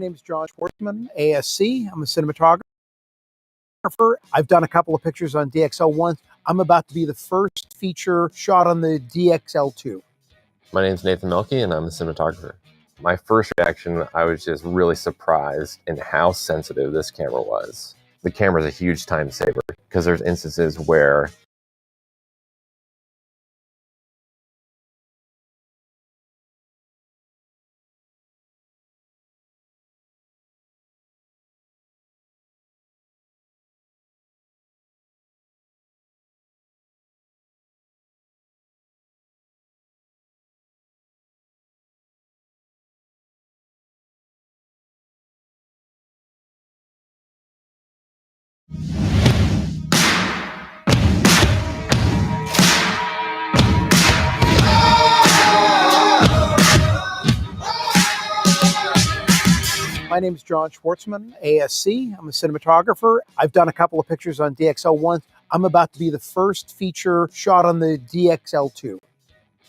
My name is John Schwartzman, ASC. I'm a cinematographer. I've done a couple of pictures on DXL1. I'm about to be the first feature shot on the DXL2. My name is Nathan Melke, and I'm a cinematographer. My first reaction, I was just really surprised in how sensitive this camera was. The camera is a huge time saver because there's instances where My name is John Schwartzman, ASC. I'm a cinematographer. I've done a couple of pictures on DXL1. I'm about to be the first feature shot on the DXL2.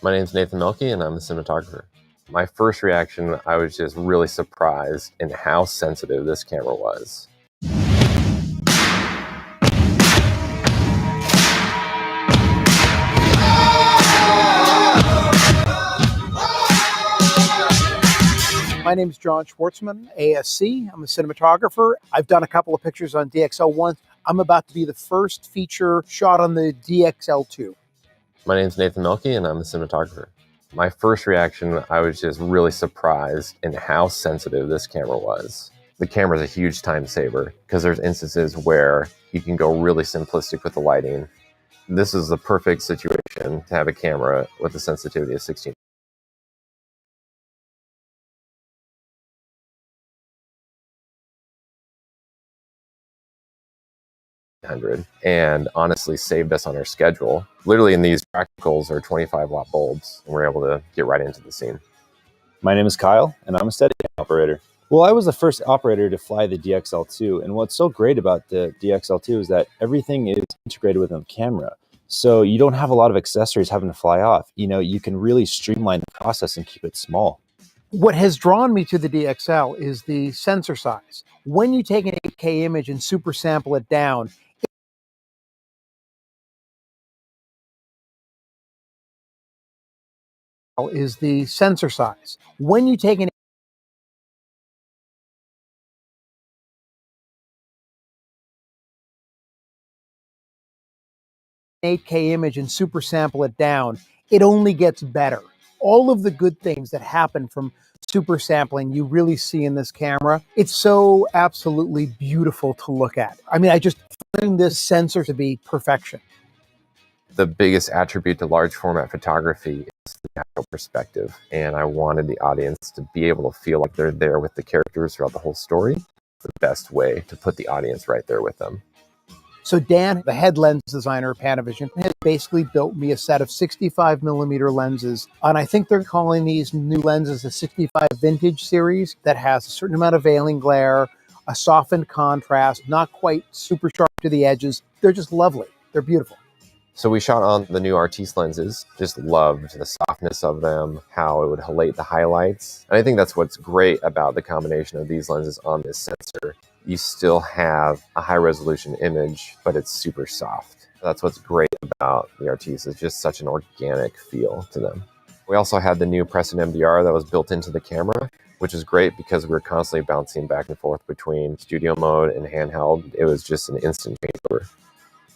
My name is Nathan Melke, and I'm a cinematographer. My first reaction, I was just really surprised in how sensitive this camera was. My name is John Schwartzman, ASC. I'm a cinematographer. I've done a couple of pictures on DXL1. I'm about to be the first feature shot on the DXL2. My name is Nathan Melke, and I'm a cinematographer. My first reaction, I was just really surprised in how sensitive this camera was. The camera is a huge time saver because there's instances where you can go really simplistic with the lighting. This is the perfect situation to have a camera with a sensitivity of 16. And honestly saved us on our schedule. Literally in these practicals are 25-watt bulbs, and we're able to get right into the scene. My name is Kyle, and I'm a Steadicam operator. Well, I was the first operator to fly the DXL2, and what's so great about the DXL2 is that everything is integrated within the camera. So you don't have a lot of accessories having to fly off. You know, you can really streamline the process and keep it small. What has drawn me to the DXL is the sensor size. When you take an 8K image and super sample it down, is the sensor size. When you take an 8K image and super sample it down, it only gets better. All of the good things that happen from super sampling you really see in this camera. It's so absolutely beautiful to look at. I mean, I just find this sensor to be perfection. The biggest attribute to large format photography is the natural perspective, and I wanted the audience to be able to feel like they're there with the characters throughout the whole story. The best way to put the audience right there with them. So Dan, the head lens designer at Panavision, has basically built me a set of 65mm lenses. And I think they're calling these new lenses the 65 Vintage series that has a certain amount of veiling glare, a softened contrast, not quite super sharp to the edges. They're just lovely. They're beautiful. So we shot on the new Artiste lenses, just loved the softness of them, how it would halate the highlights. And I think that's what's great about the combination of these lenses on this sensor. You still have a high resolution image, but it's super soft. That's what's great about the Artiste, is just such an organic feel to them. We also had the new Preston MDR that was built into the camera, which is great because we were constantly bouncing back and forth between studio mode and handheld. It was just an instant changeover.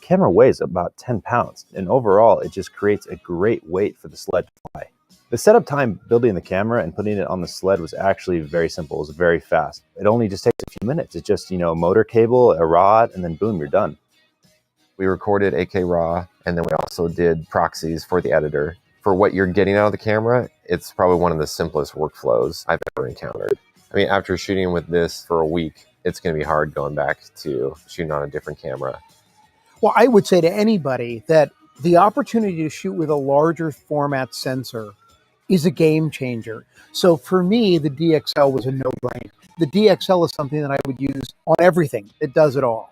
Camera weighs about 10 pounds, and overall, it just creates a great weight for the sled to fly. The setup time building the camera and putting it on the sled was actually very simple. It was very fast. It only just takes a few minutes. It's just, a motor cable, a rod, and then boom, you're done. We recorded 8K RAW, and then we also did proxies for the editor. For what you're getting out of the camera, it's probably one of the simplest workflows I've ever encountered. I mean, after shooting with this for a week, it's going to be hard going back to shooting on a different camera. Well, I would say to anybody that the opportunity to shoot with a larger format sensor is a game changer. So for me, the DXL was a no-brainer. The DXL is something that I would use on everything. It does it all.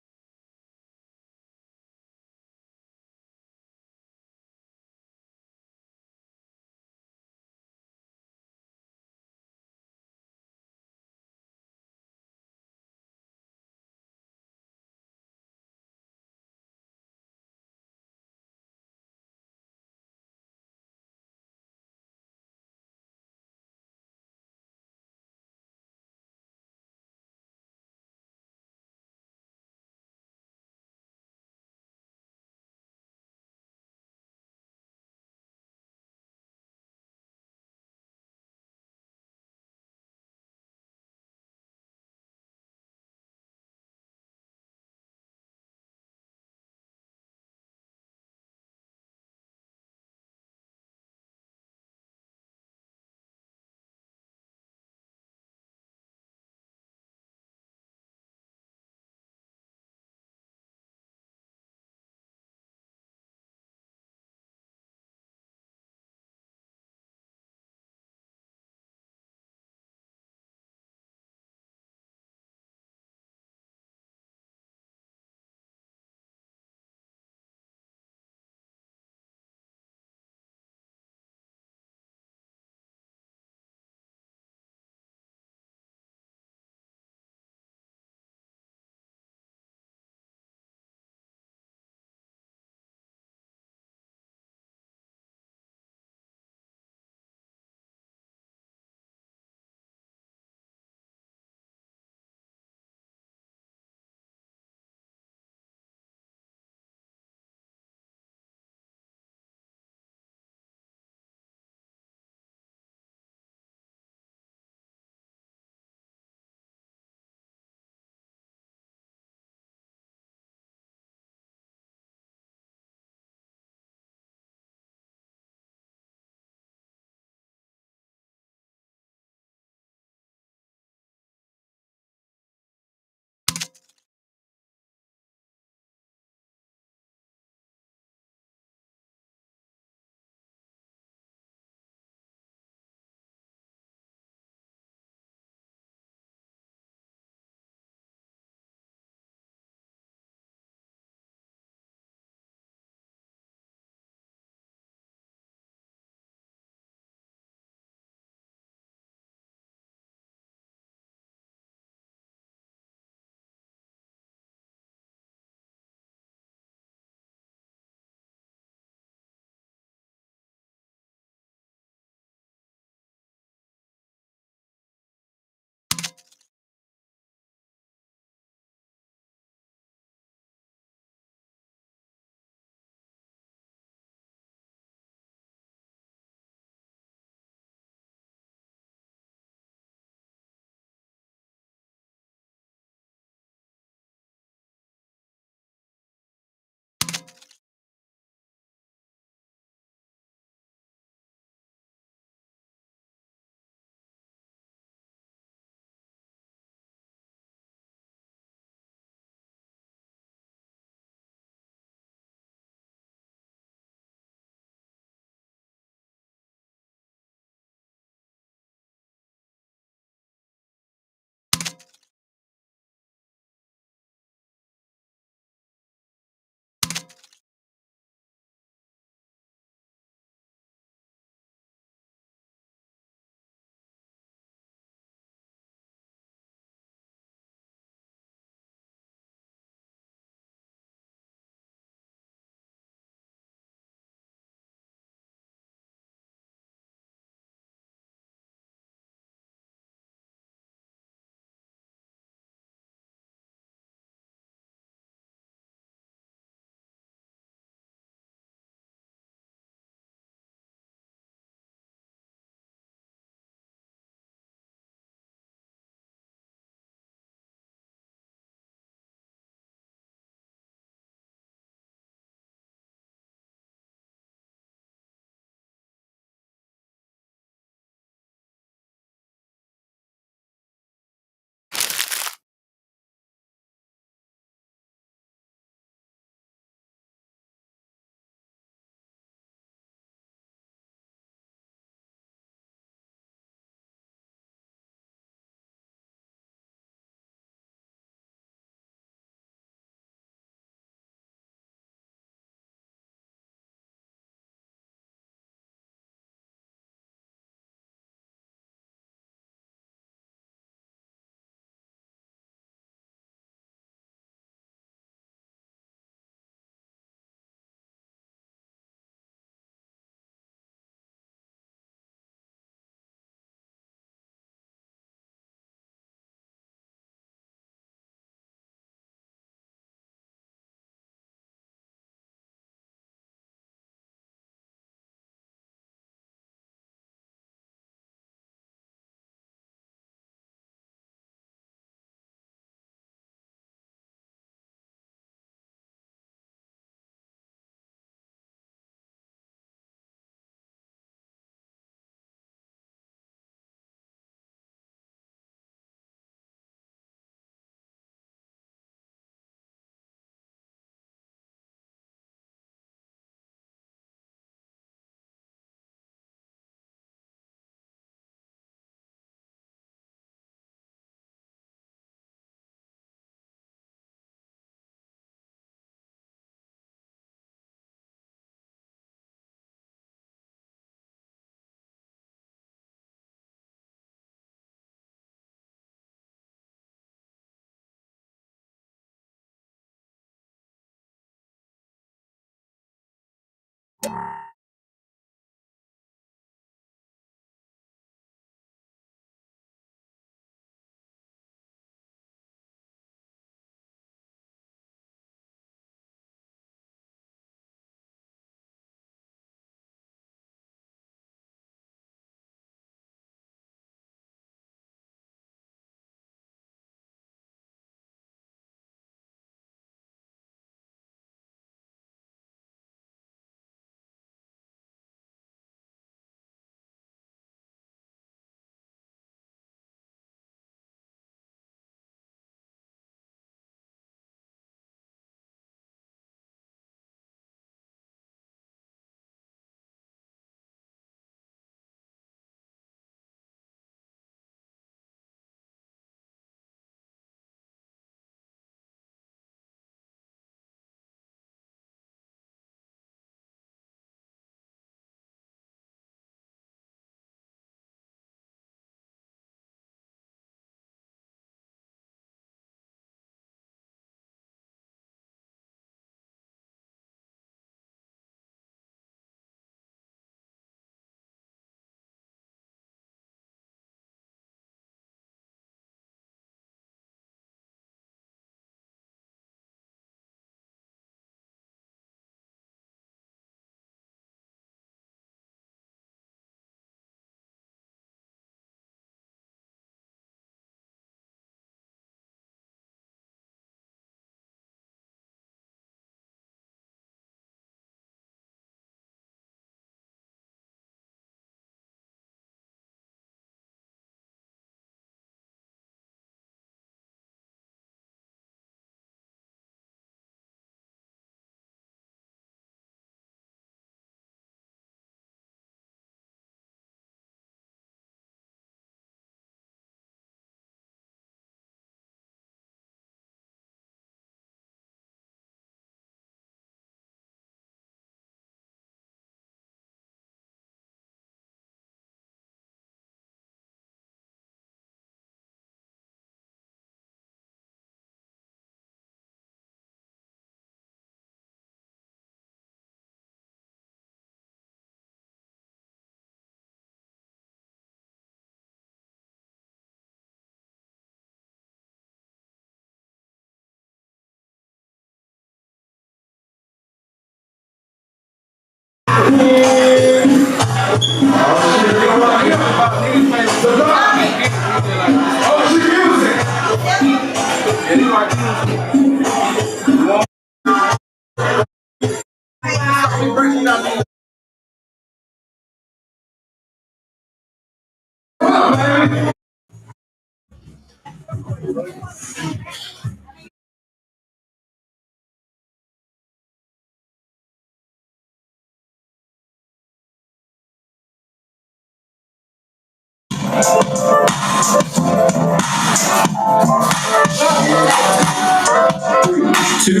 Two.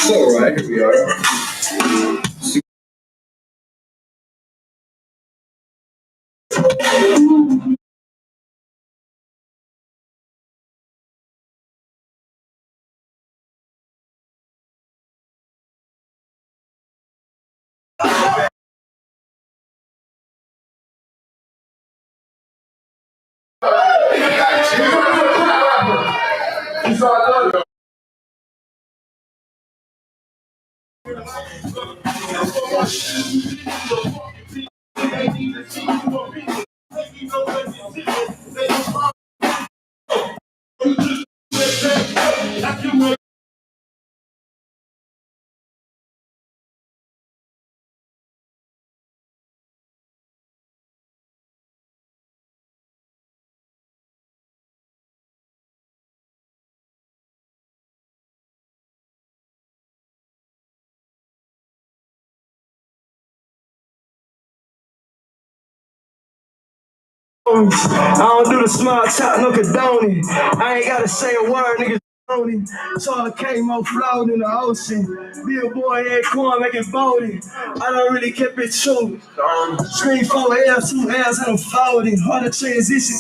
So, right, here we are. I don't do the small talk, no condoning. I ain't gotta say a word, niggas on it. So I came on floating in the ocean. Be a boy, head corn, making boating. I don't really keep it true. Screen 4 L's, 2 L's, and I'm folding. Hard to transition.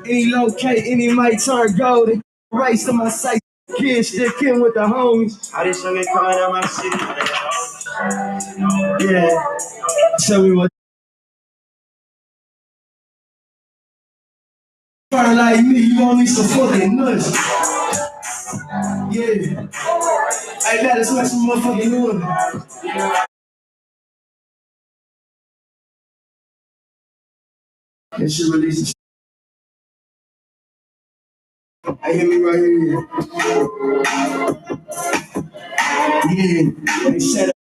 Any locate, any might turn golden. Race to my sight, kids still kidding with the homies. I just coming out my city. Yeah. Tell me what. Like me, you want me some fucking nuts. Yeah. I gotta smash some motherfucking wood. And she releases. I hear me right here. Yeah. They said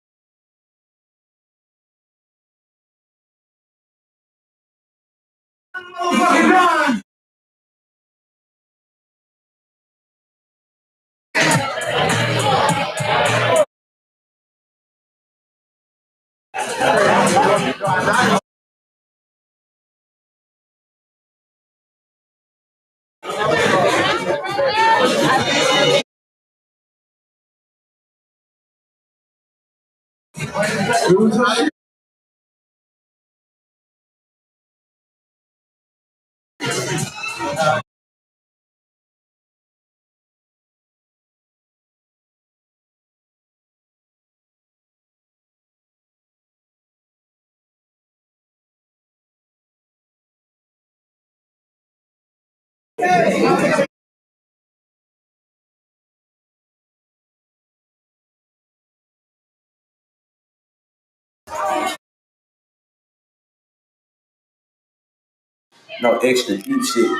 no extra deep shit.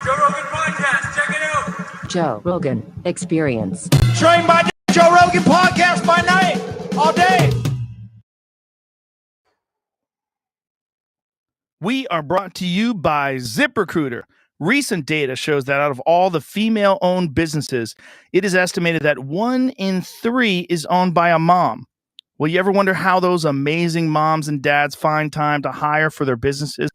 Joe Rogan Podcast, check it out. Joe Rogan Experience. Trained by Joe Rogan Podcast by night, all day. We are brought to you by ZipRecruiter. Recent data shows that out of all the female-owned businesses, it is estimated that 1 in 3 is owned by a mom. Will you ever wonder how those amazing moms and dads find time to hire for their businesses?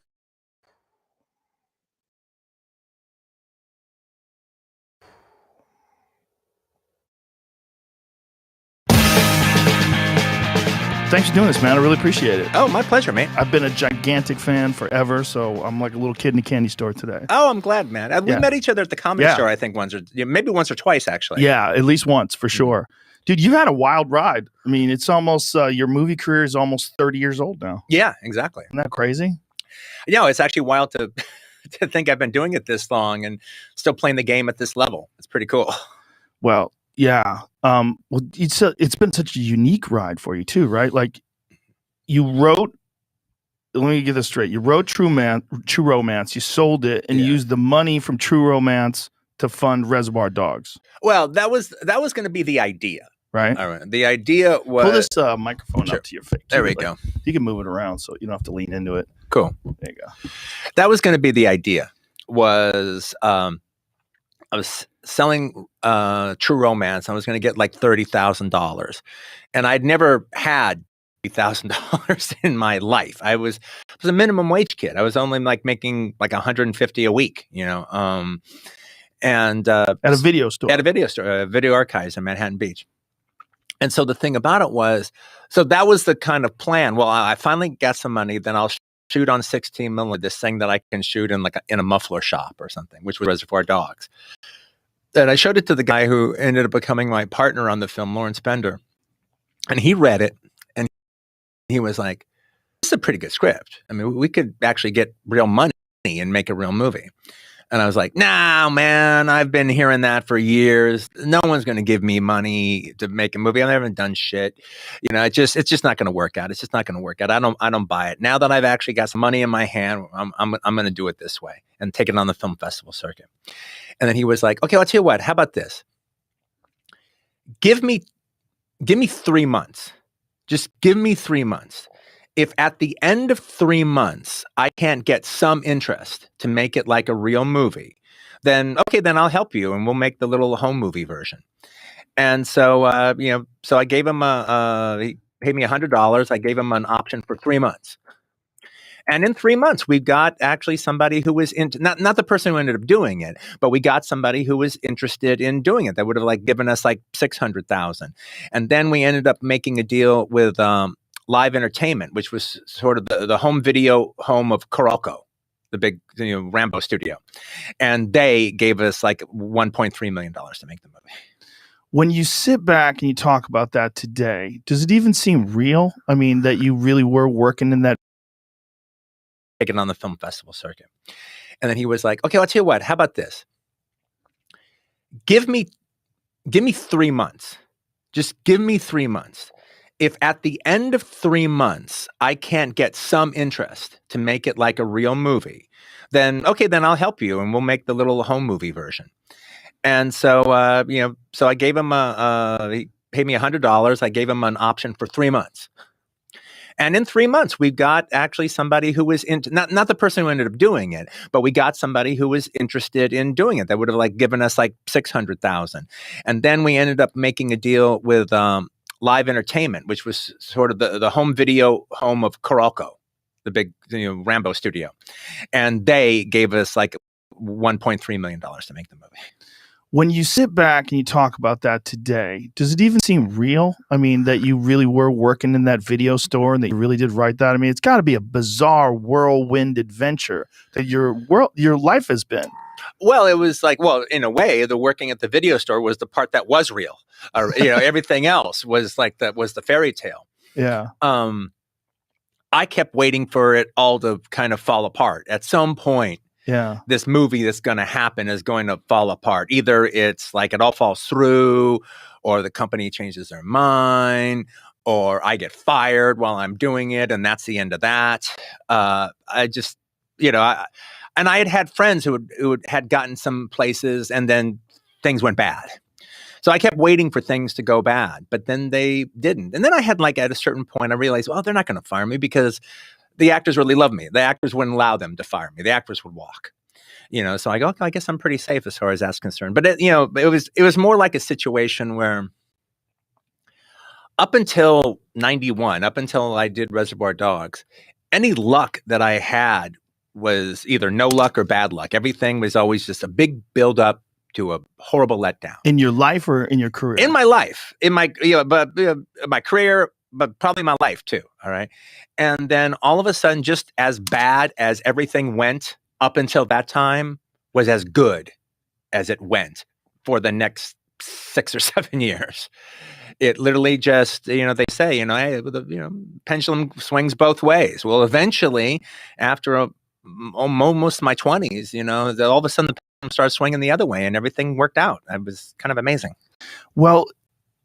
Thanks for doing this, man. I really appreciate it. Oh, my pleasure, mate. I've been a gigantic fan forever, so I'm like a little kid in a candy store today. Oh, I'm glad, man. We met each other at the comedy store, I think, maybe once or twice, actually. Yeah, at least once, for sure. Dude, you've had a wild ride. I mean, it's almost, your movie career is almost 30 years old now. Yeah, exactly. Isn't that crazy? You know, it's actually wild to think I've been doing it this long and still playing the game at this level. It's pretty cool. Well, yeah. Well, it's been such a unique ride for you too, right? Like you wrote, let me get this straight. You wrote True Romance, you sold it, and you used the money from True Romance to fund Reservoir Dogs. Well, that was going to be the idea. Right. All right. The idea was... Pull this microphone up to your face. There we go. You can move it around so you don't have to lean into it. Cool. There you go. That was going to be the idea. Was I was selling True Romance. I was going to get like $30,000, and I'd never had $30,000 in my life. I was a minimum wage kid. I was only like making like $150 a week, you know. And at a video store. At a video store, Video Archives in Manhattan Beach. And so the thing about it was, so that was the kind of plan. Well, I finally got some money, then I'll shoot on 16 millimeter, this thing that I can shoot in like in a muffler shop or something, which was Reservoir Dogs. And I showed it to the guy who ended up becoming my partner on the film, Lawrence Bender. And he read it and he was like, this is a pretty good script. I mean, we could actually get real money and make a real movie. And I was like, nah, man, I've been hearing that for years. No one's going to give me money to make a movie. I haven't done shit. You know, it's just not going to work out. It's just not going to work out. I don't buy it. Now that I've actually got some money in my hand, I'm going to do it this way and take it on the film festival circuit. And then he was like, okay, I'll tell you what, how about this? Give me 3 months. Just give me 3 months. If at the end of 3 months, I can't get some interest to make it like a real movie, then, okay, then I'll help you and we'll make the little home movie version. And so, so I gave him he paid me $100. I gave him an option for 3 months. And in 3 months, we got actually somebody who was into, not the person who ended up doing it, but we got somebody who was interested in doing it. That would have like given us like $600,000. And then we ended up making a deal with Live Entertainment, which was sort of the home video home of Coralco, the big Rambo studio. And they gave us like $1.3 million to make the movie. When you sit back and you talk about that today, does it even seem real? I mean, that you really were working in that? Taken on the film festival circuit. And then he was like, okay, I'll tell you what, how about this? Give me 3 months. Just give me 3 months. If at the end of 3 months, I can't get some interest to make it like a real movie, then, okay, then I'll help you and we'll make the little home movie version. And so, so I gave him he paid me $100. I gave him an option for 3 months. And in 3 months, we got actually somebody who was into, not the person who ended up doing it, but we got somebody who was interested in doing it. That would have like given us like $600,000. And then we ended up making a deal with Live Entertainment, which was sort of the home video home of Coralco, the big Rambo studio. And they gave us like $1.3 million to make the movie. When you sit back and you talk about that today, does it even seem real? I mean, that you really were working in that video store and that you really did write that? I mean, it's got to be a bizarre whirlwind adventure that your life has been. Well, it was like, in a way, the working at the video store was the part that was real. Everything else was like that was the fairy tale. Yeah. I kept waiting for it all to kind of fall apart. At some point, this movie that's going to happen is going to fall apart. Either it's like it all falls through, or the company changes their mind, or I get fired while I'm doing it, and that's the end of that. I just, and I had friends who had gotten some places, and then things went bad. So I kept waiting for things to go bad, but then they didn't. And then I had like at a certain point, I realized, well, they're not going to fire me because the actors really love me. The actors wouldn't allow them to fire me. The actors would walk, so I go, okay, I guess I'm pretty safe as far as that's concerned. But it was more like a situation where up until 91, up until I did Reservoir Dogs, any luck that I had was either no luck or bad luck. Everything was always just a big buildup to a horrible letdown. In your life or in your career? In my life, in my my career, but probably my life too. All right. And then all of a sudden, just as bad as everything went up until that time was as good as it went for the next 6 or 7 years. It literally just, they say, pendulum swings both ways. Well, eventually, after almost my 20s, all of a sudden the pendulum started swinging the other way and everything worked out. It was kind of amazing. Well,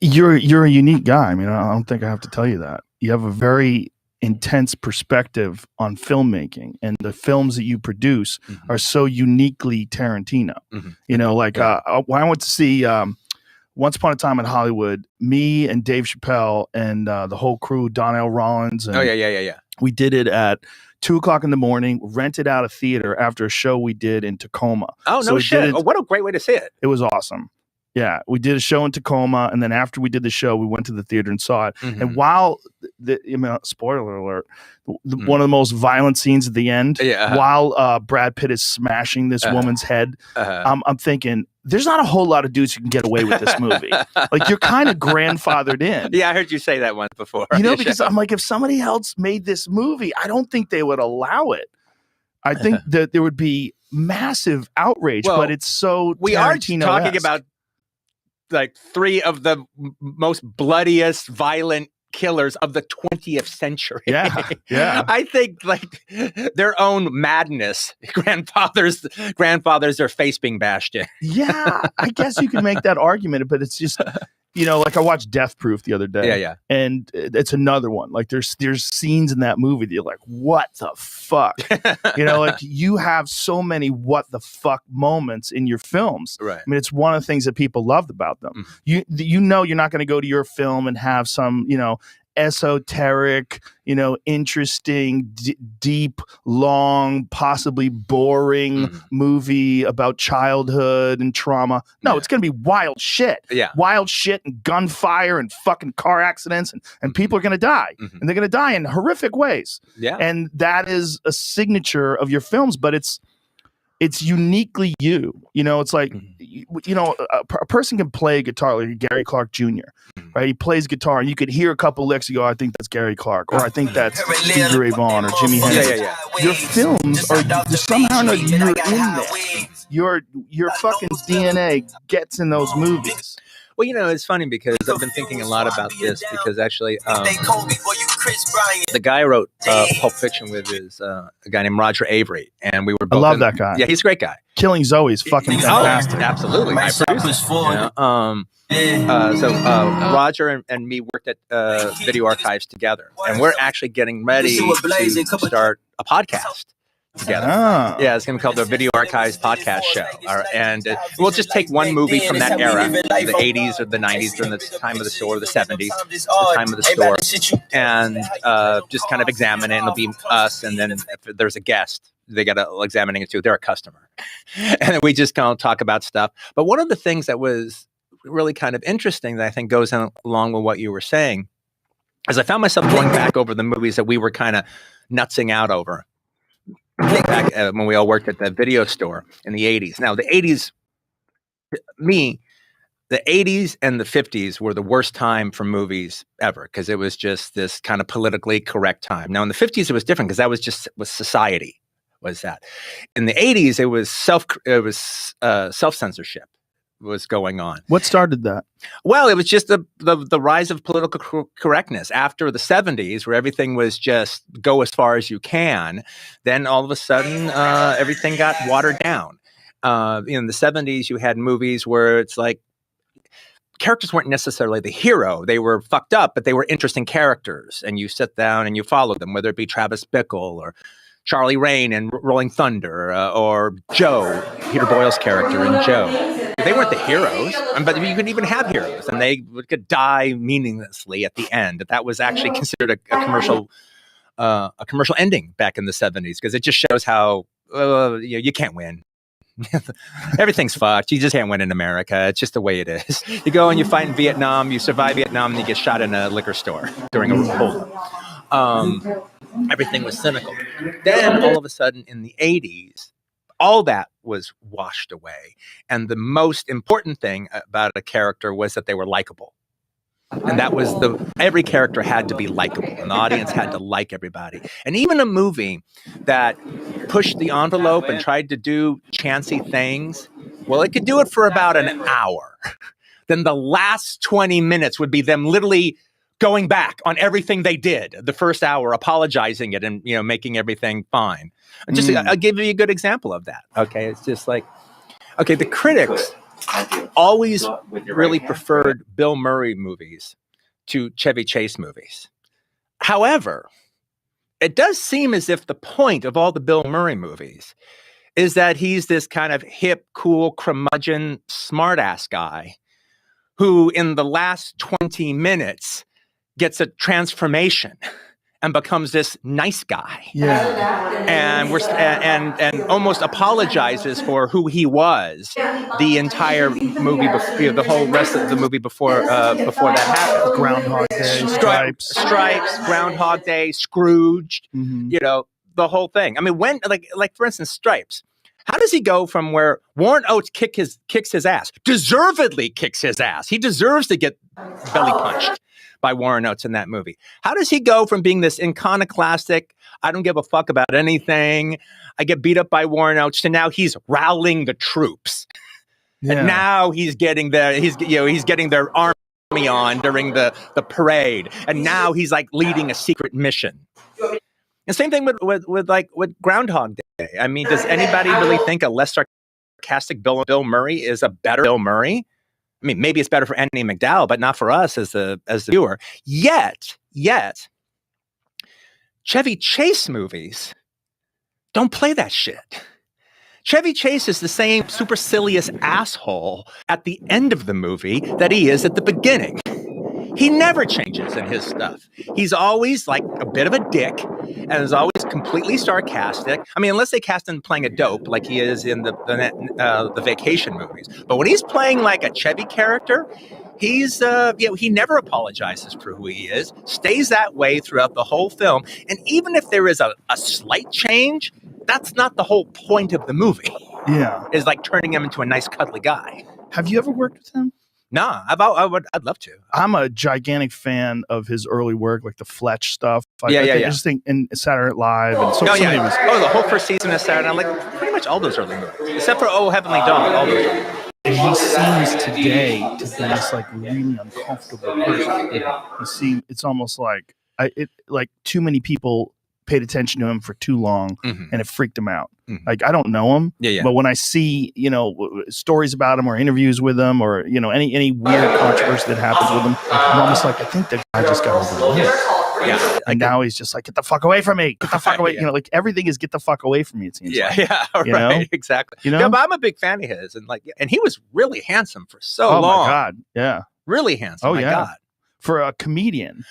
you're a unique guy. I mean, I don't think I have to tell you that. You have a very intense perspective on filmmaking, and the films that you produce are so uniquely Tarantino. I went to see Once Upon a Time in Hollywood, me and Dave Chappelle and the whole crew, Donnell Rollins. And we did it at 2:00 in the morning, rented out a theater after a show we did in Tacoma. Oh, no shit. What a great way to see it. It was awesome. Yeah, we did a show in Tacoma, and then after we did the show, we went to the theater and saw it. Mhm. And while spoiler alert, one of the most violent scenes at the end, Yeah. while Brad Pitt is smashing this woman's head, I'm thinking, there's not a whole lot of dudes who can get away with this movie. Like, you're kind of grandfathered in. Yeah, I heard you say that once before. You know, because I'm like, if somebody else made this movie, I don't think they would allow it. I think that there would be massive outrage, Well, but it's so we are Tarantino-esque. talking about like three of the most bloodiest, violent killers of the 20th century. Yeah, yeah. I think like their own madness, grandfathers, their face being bashed in. Yeah, I guess you can make that argument, but it's just, you know, like I watched Death Proof the other day. Yeah. And it's another one. Like there's scenes in that movie that you're like, what the fuck? You know, like you have so many what the fuck moments in your films. Right. I mean, it's one of the things that people loved about them. You know, you're not going to go to your film and have some, you know, esoteric, you know, interesting, deep, long, possibly boring movie about childhood and trauma. No, it's going to be wild shit. Yeah. Wild shit and gunfire and fucking car accidents and people are going to die. And they're going to die in horrific ways. Yeah. And that is a signature of your films, but it's uniquely you. You know, it's like, you know, a person can play guitar like Gary Clark Jr., right? He plays guitar and you could hear a couple licks and go, I think that's Gary Clark, or I think that's Stevie Ray Vaughan or Jimi Hendrix. Yeah. Your films are somehow or another, you're in there. Your fucking DNA gets in those movies. Well, you know, it's funny because I've been thinking a lot about this because actually the guy I wrote Pulp Fiction with is a guy named Roger Avery. And we were both I love that guy. Yeah, he's a great guy. Killing Zoe is fucking fantastic. Oh, absolutely. My producer. So Roger and me worked at Video Archives together. And we're actually getting ready to start a podcast together. Yeah, it's going to be called the Video Archives Podcast Show. And we'll just take one movie from that era, the 80s or the 90s, during the time of the store, the 70s, the time of the store, and just kind of examine it. And it'll be us, and then if there's a guest, they got to examining it too. They're a customer. And then we just kind of talk about stuff. But one of the things that was really kind of interesting that I think goes along with what you were saying is I found myself going back over the movies that we were kind of nutsing out over. Back when we all worked at the video store in the 80s. Now, the 80s, the 80s and the 50s were the worst time for movies ever because it was just this kind of politically correct time. Now, in the 50s, it was different because that was society. Was that in the 80s? It was self-censorship was going on. What started that? Well, it was just the rise of political correctness after the 70s, where everything was just go as far as you can. Then all of a sudden, everything got watered down. In the 70s, you had movies where it's like characters weren't necessarily the hero. They were fucked up, but they were interesting characters. And you sit down and you follow them, whether it be Travis Bickle or Charlie Rain in Rolling Thunder, or Joe, Peter Boyle's character in Joe. They weren't the heroes, but you could even have heroes, and they could die meaninglessly at the end. That was actually considered a commercial ending back in the 70s because it just shows how you can't win. Everything's fucked. You just can't win in America. It's just the way it is. You go and you fight in Vietnam, you survive Vietnam, and you get shot in a liquor store during a hold. Everything was cynical. Then all of a sudden in the 80s, all that was washed away. And the most important thing about a character was that they were likable. And that was every character had to be likable. And the audience had to like everybody. And even a movie that pushed the envelope and tried to do chancy things, well, it could do it for about an hour. Then the last 20 minutes would be them literally going back on everything they did the first hour, apologizing it and, making everything fine. I'll give you a good example of that. Okay. It's just like, okay, the critics always really preferred Bill Murray movies to Chevy Chase movies. However, it does seem as if the point of all the Bill Murray movies is that he's this kind of hip, cool, curmudgeon, smartass guy who in the last 20 minutes gets a transformation and becomes this nice guy. Yeah. And and almost apologizes for who he was the entire movie before, the whole rest of the movie before that happened. Groundhog Day, Stripes, Groundhog Day, Scrooged, Mhm. you know, the whole thing. I mean, when like for instance, Stripes. How does he go from where Warren Oates kicks his ass, deservedly kicks his ass? He deserves to get belly punched by Warren Oates in that movie. How does he go from being this iconoclastic, I don't give a fuck about anything, I get beat up by Warren Oates, to now he's rallying the troops. Yeah. And now he's getting their army on during the parade. And now he's like leading a secret mission. And same thing with Groundhog Day. I mean, does anybody really think a less sarcastic Bill Murray is a better Bill Murray? I mean, maybe it's better for Andy McDowell, but not for us as the viewer. Yet, Chevy Chase movies don't play that shit. Chevy Chase is the same supercilious asshole at the end of the movie that he is at the beginning. He never changes in his stuff. He's always like a bit of a dick and is always completely sarcastic. I mean, unless they cast him playing a dope like he is in the vacation movies. But when he's playing like a Chevy character, he's he never apologizes for who he is, stays that way throughout the whole film. And even if there is a slight change, that's not the whole point of the movie. Yeah. Is like turning him into a nice cuddly guy. Have you ever worked with him? No, I'd love to. I'm a gigantic fan of his early work, like the Fletch stuff. I just think in Saturday Night Live. And the whole first season of Saturday Night, like pretty much all those early movies, except for Oh Heavenly Dawn. All those. And he seems today to be this like really uncomfortable person. It's almost like like too many people paid attention to him for too long, and it freaked him out. Like, I don't know him, but when I see, stories about him or interviews with him or, any weird controversy that happens with him, I'm almost like, I think the guy just got overlooked. Yeah. And now he's just like, get the fuck away from me. Get the fuck away. Like everything is get the fuck away from me, it seems like. Yeah, right. Exactly. Yeah, but I'm a big fan of his. And he was really handsome for so long. Oh, my God. Yeah. Really handsome. Oh, my God. For a comedian,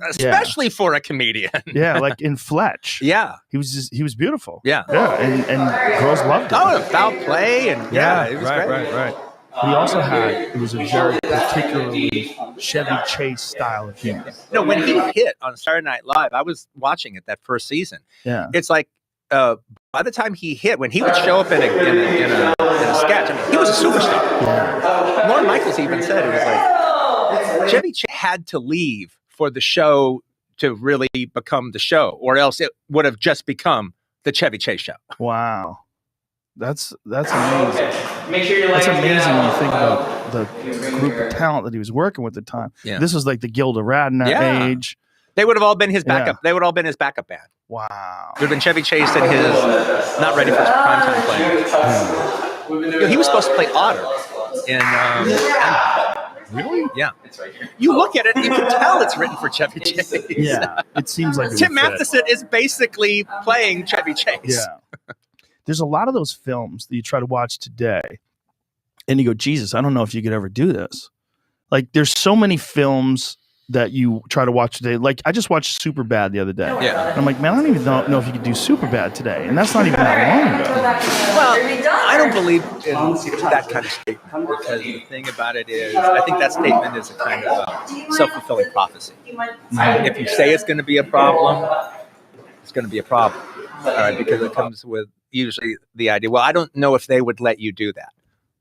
especially for a comedian, like in Fletch, he was beautiful, and girls loved it. Oh, foul play, and it was great. Right. He also it was a very particularly Chevy Chase style of humor. No, when he hit on Saturday Night Live, I was watching it that first season. Yeah, it's like by the time he hit, when he would show up in a sketch, I mean, he was a superstar. Yeah. Lorne Michaels even said it was like. Chevy Chase had to leave for the show to really become the show, or else it would have just become the Chevy Chase show. Wow, that's amazing. That's amazing when you think about the group of talent that he was working with at the time. Yeah. This was like the Gilda Radner age. They would have all been his backup. Yeah. They would all been his backup band. Wow, it would have been Chevy Chase and his not ready for his primetime play. He was supposed to play Otter in. Really? Yeah. It's right here. You look at it, you can tell it's written for Chevy Chase. Yeah. It seems like Tim Matheson is basically playing Chevy Chase. Yeah. There's a lot of those films that you try to watch today and you go, Jesus, I don't know if you could ever do this. Like, there's so many films that you try to watch today. Like, I just watched Superbad the other day. Yeah. And I'm like, man, I don't even know if you could do Superbad today. And that's not even that long ago. Well, I don't believe in that kind of statement, because the thing about it is, I think that statement is a kind of self-fulfilling prophecy. If you say it's going to be a problem, it's going to be a problem. All right, because it comes with usually the idea, well, I don't know if they would let you do that.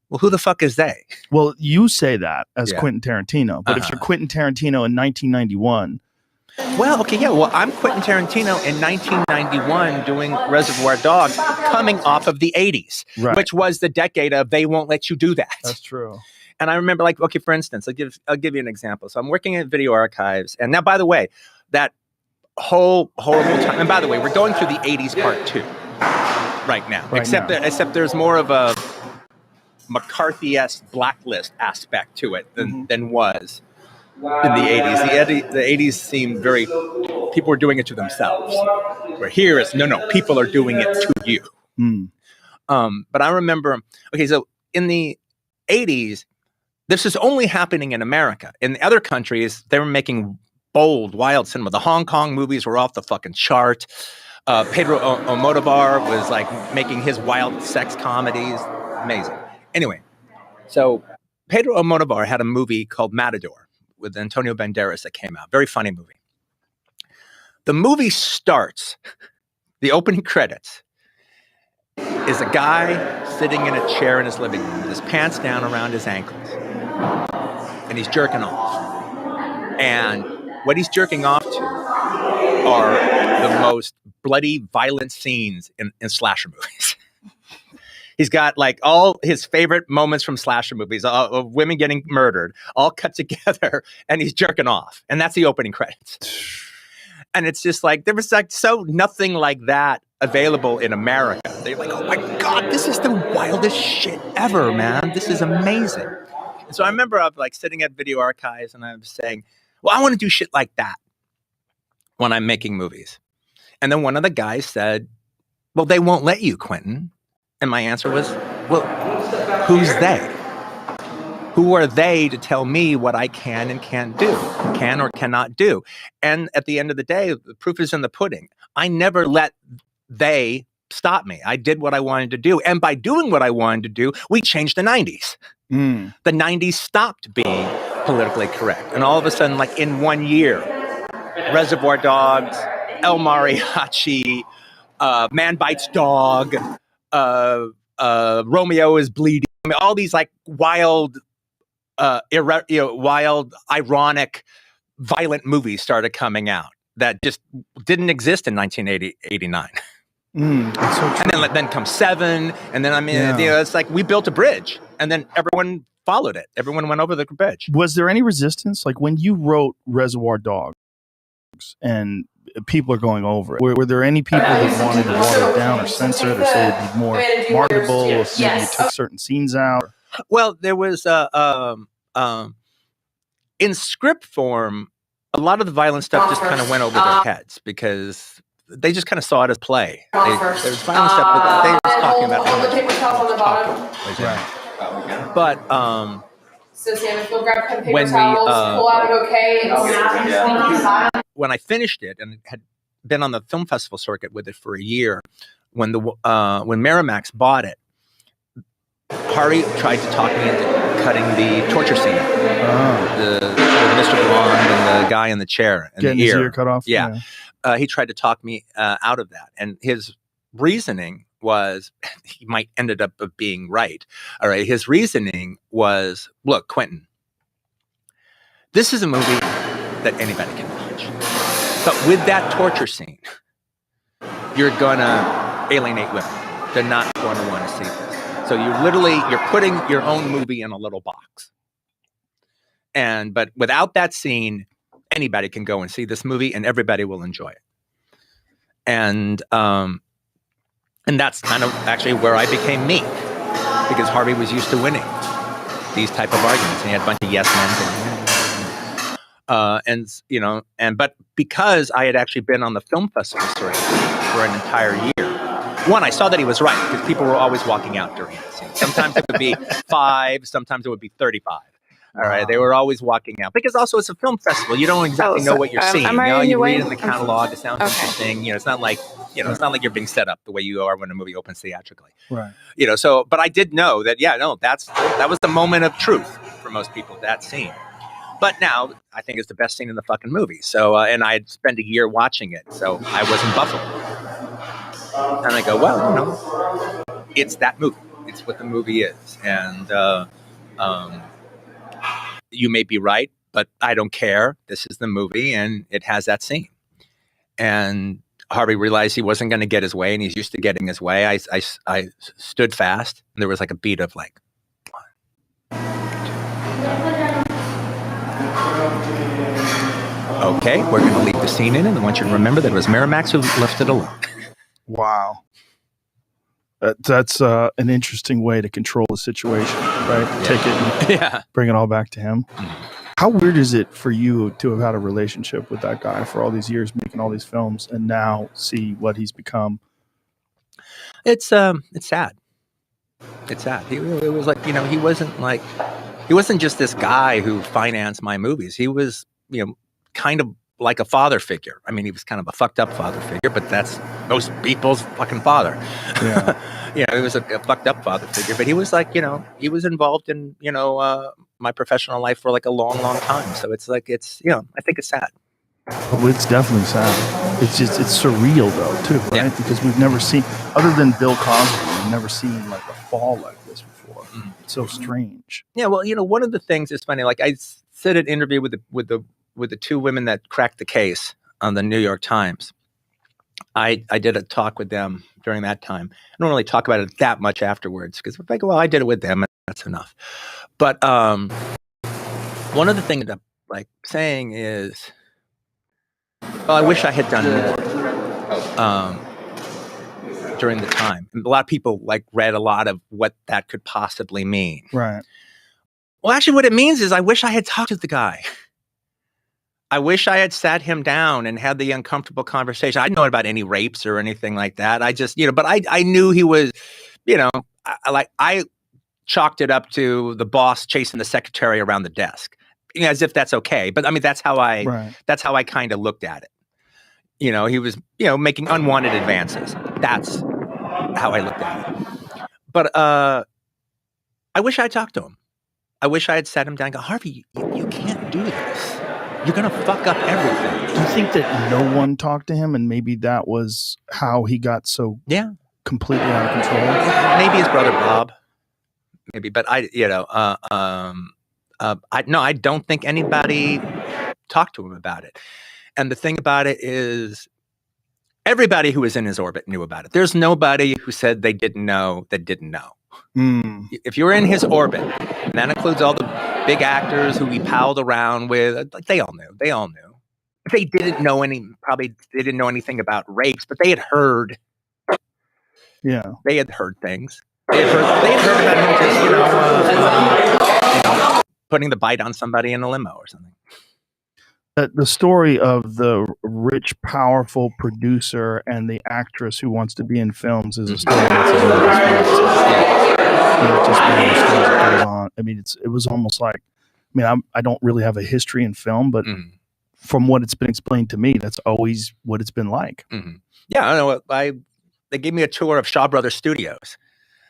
Well, who the fuck is they? Well, you say that as Quentin Tarantino, but if you're Quentin Tarantino in 1991. Well, okay, yeah. Well, I'm Quentin Tarantino in 1991 doing Reservoir Dogs, coming off of the 80s, which was the decade of they won't let you do that. That's true. And I remember, like, okay, for instance, I'll give you an example. So I'm working at Video Archives, and now, by the way, that whole horrible time. And by the way, we're going through the 80s part 2 right now, except there's more of a McCarthy-esque blacklist aspect to it than was in the 80s. The 80s seemed very, people were doing it to themselves. Where here it's, no, people are doing it to you. But I remember, okay, so in the 80s, this is only happening in America. In the other countries, they were making bold, wild cinema. The Hong Kong movies were off the fucking chart. Pedro Almodovar was like making his wild sex comedies. Amazing. Anyway, so Pedro Almodovar had a movie called Matador with Antonio Banderas that came out. Very funny movie. The movie starts, the opening credits is a guy sitting in a chair in his living room with his pants down around his ankles. And he's jerking off. And what he's jerking off to are the most bloody, violent scenes in slasher movies. He's got like all his favorite moments from slasher movies of women getting murdered, all cut together, and he's jerking off. And that's the opening credits. And it's just like, there was like nothing like that available in America. They're like, oh my God, this is the wildest shit ever, man. This is amazing. And so I remember I was like sitting at Video Archives and I was saying, well, I want to do shit like that when I'm making movies. And then one of the guys said, well, they won't let you, Quentin. And my answer was, well, who's they? Who are they to tell me what I can and can't do, can or cannot do? And at the end of the day, the proof is in the pudding. I never let they stop me. I did what I wanted to do. And by doing what I wanted to do, we changed the 90s. The 90s stopped being politically correct. And all of a sudden, like in 1 year, Reservoir Dogs, El Mariachi, Man Bites Dog, Romeo is Bleeding. I mean, all these like wild, wild, ironic, violent movies started coming out that just didn't exist in 1989. So and then comes Seven, and then it's like we built a bridge, and then everyone followed it. Everyone went over the bridge. Was there any resistance, like when you wrote Reservoir Dogs, and people are going over it? Were there any people that wanted to water it down or censor it or say it'd be more marketable, or maybe you took certain scenes out? Well, there was in script form, a lot of the violent stuff just kind of went over their heads because they just kind of saw it as play. There's violent stuff, but they were just talking about how much talking. But so Sam, if you'll grab some paper towels, pull out an okay. When I finished it and had been on the film festival circuit with it for a year, when Miramax bought it, Harvey tried to talk me into cutting the torture scene. The Mr. Blonde and the guy in the chair and getting the his ear cut off. Yeah. He tried to talk me out of that. And his reasoning was, he might ended up being right. All right. His reasoning was, look, Quentin, this is a movie that anybody can watch. But with that torture scene, you're going to alienate women. They're not going to want to see this. So you're putting your own movie in a little box. But without that scene, anybody can go and see this movie and everybody will enjoy it. And that's kind of actually where I became me, because Harvey was used to winning these type of arguments, and he had a bunch of yes men. But because I had actually been on the film festival circuit for an entire year, one, I saw that he was right, because people were always walking out during that scene. Sometimes it would be 5, sometimes it would be 35. All right, they were always walking out, because also it's a film festival. You don't exactly know what you're seeing. You read in the catalog. It sounds interesting. It's not like you're being set up the way you are when a movie opens theatrically. Right. But I did know that. That was the moment of truth for most people. That scene. But now I think it's the best scene in the fucking movie. So, and I'd spent a year watching it, so I wasn't buffalo. And I go, well, it's that movie. It's what the movie is, and you may be right, but I don't care. This is the movie, and it has that scene. And Harvey realized he wasn't going to get his way, and he's used to getting his way. I stood fast, and there was like a beat of like, 1, 2. Okay, we're going to leave the scene in, and I want you to remember that it was Miramax who left it alone. Wow. That's an interesting way to control the situation, right? Yeah. Take it and bring it all back to him. How weird is it for you to have had a relationship with that guy for all these years, making all these films, and now see what he's become? It's sad. It's sad. It was like, he wasn't just this guy who financed my movies. He was, kind of like a father figure. I mean, he was kind of a fucked up father figure, but that's most people's fucking father. Yeah. You know, he was a fucked up father figure, but he was like, you know, he was involved in, you know, my professional life for like a long, long time. So it's like, it's, you know, I think it's sad. Oh, it's definitely sad. It's just, it's surreal though, too, right? Yeah. Because we've never seen, other than Bill Cosby, we've never seen like a fall like this before. Mm-hmm. It's so strange. Yeah. Well, you know, one of the things is funny, like I did an interview with the two women that cracked the case on the New York Times. I did a talk with them during that time. I don't really talk about it that much afterwards because like, well, I did it with them and that's enough. But one of the things that I'm like saying is, well, I wish I had done more during the time. And a lot of people like read a lot of what that could possibly mean. Right. Well, actually, what it means is I wish I had talked to the guy. I wish I had sat him down and had the uncomfortable conversation. I didn't know about any rapes or anything like that. I just, you know, but I knew he was, you know, I chalked it up to the boss chasing the secretary around the desk, you know, as if that's okay. But I mean, that's how I kind of looked at it. You know, he was, you know, making unwanted advances. That's how I looked at it. But I wish I had talked to him. I wish I had sat him down and go, Harvey, you can't do this. You're going to fuck up everything. Do you think that no one talked to him and maybe that was how he got so completely out of control? Maybe his brother Bob. Maybe, but I don't think anybody talked to him about it. And the thing about it is everybody who was in his orbit knew about it. There's nobody who said they didn't know that didn't know. Mm. If you're in his orbit, and that includes all the big actors who he palled around with, like they all knew. They didn't know they didn't know anything about rapes, but they had heard. Yeah. They had heard things. They had heard about him just, putting the bite on somebody in a limo or something. The story of the rich, powerful producer and the actress who wants to be in films is a story that's as old as just one of those things that goes on. I mean, it was almost like, I mean, I don't really have a history in film, but from what it's been explained to me, that's always what it's been like. Mm-hmm. Yeah, I know. They gave me a tour of Shaw Brothers Studios,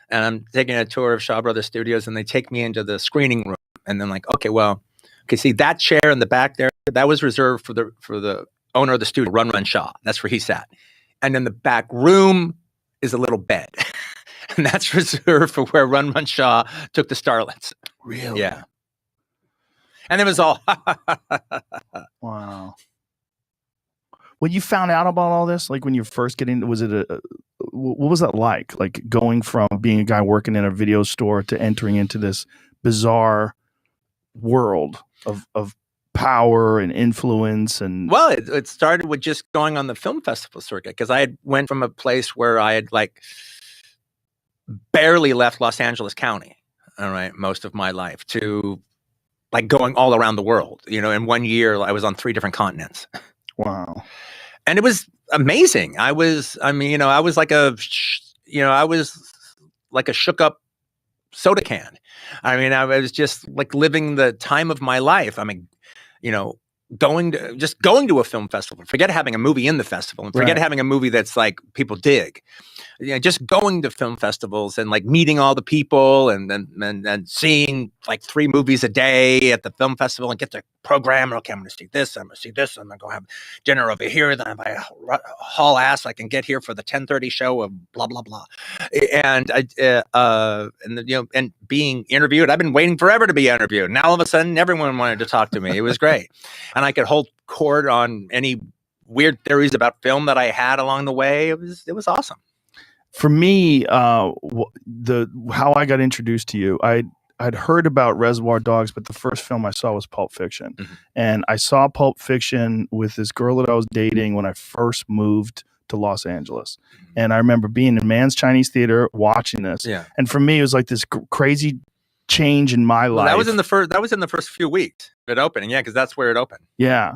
and I'm taking a tour of Shaw Brothers Studios, and they take me into the screening room, and then like, okay, see that chair in the back there, that was reserved for the owner of the studio, Run Shaw. That's where he sat, and then the back room is a little bed, and that's reserved for where Run Shaw took the starlets. Really? Yeah. And it was all wow. When you found out about all this, like when you first get in, was it what was that like? Like going from being a guy working in a video store to entering into this bizarre world of power and influence and. Well, it started with just going on the film festival circuit because I had went from a place where I had like barely left Los Angeles County, all right, most of my life to like going all around the world. You know, in 1 year I was on 3 different continents. Wow. And it was amazing. I was like a shook up soda can. I mean, I was just like living the time of my life. I mean, you know, going to a film festival, forget having a movie in the festival and forget having a movie that's like people dig. You know, just going to film festivals and like meeting all the people and seeing like 3 movies a day at the film festival and get the program. Okay, I'm going to see this. I'm going to see this. I'm going to go have dinner over here. Then I buy a haul ass. I can get here for the 10:30 show of blah blah blah. And and being interviewed. I've been waiting forever to be interviewed. Now all of a sudden, everyone wanted to talk to me. It was great, and I could hold court on any weird theories about film that I had along the way. It was awesome. For me, how I got introduced to you, I'd heard about Reservoir Dogs, but the first film I saw was Pulp Fiction. Mm-hmm. And I saw Pulp Fiction with this girl that I was dating when I first moved to Los Angeles. Mm-hmm. And I remember being in Mann's Chinese Theater watching this. Yeah. And for me, it was like this crazy change in my life. That was in the first few weeks of it opening. Yeah, because that's where it opened. Yeah.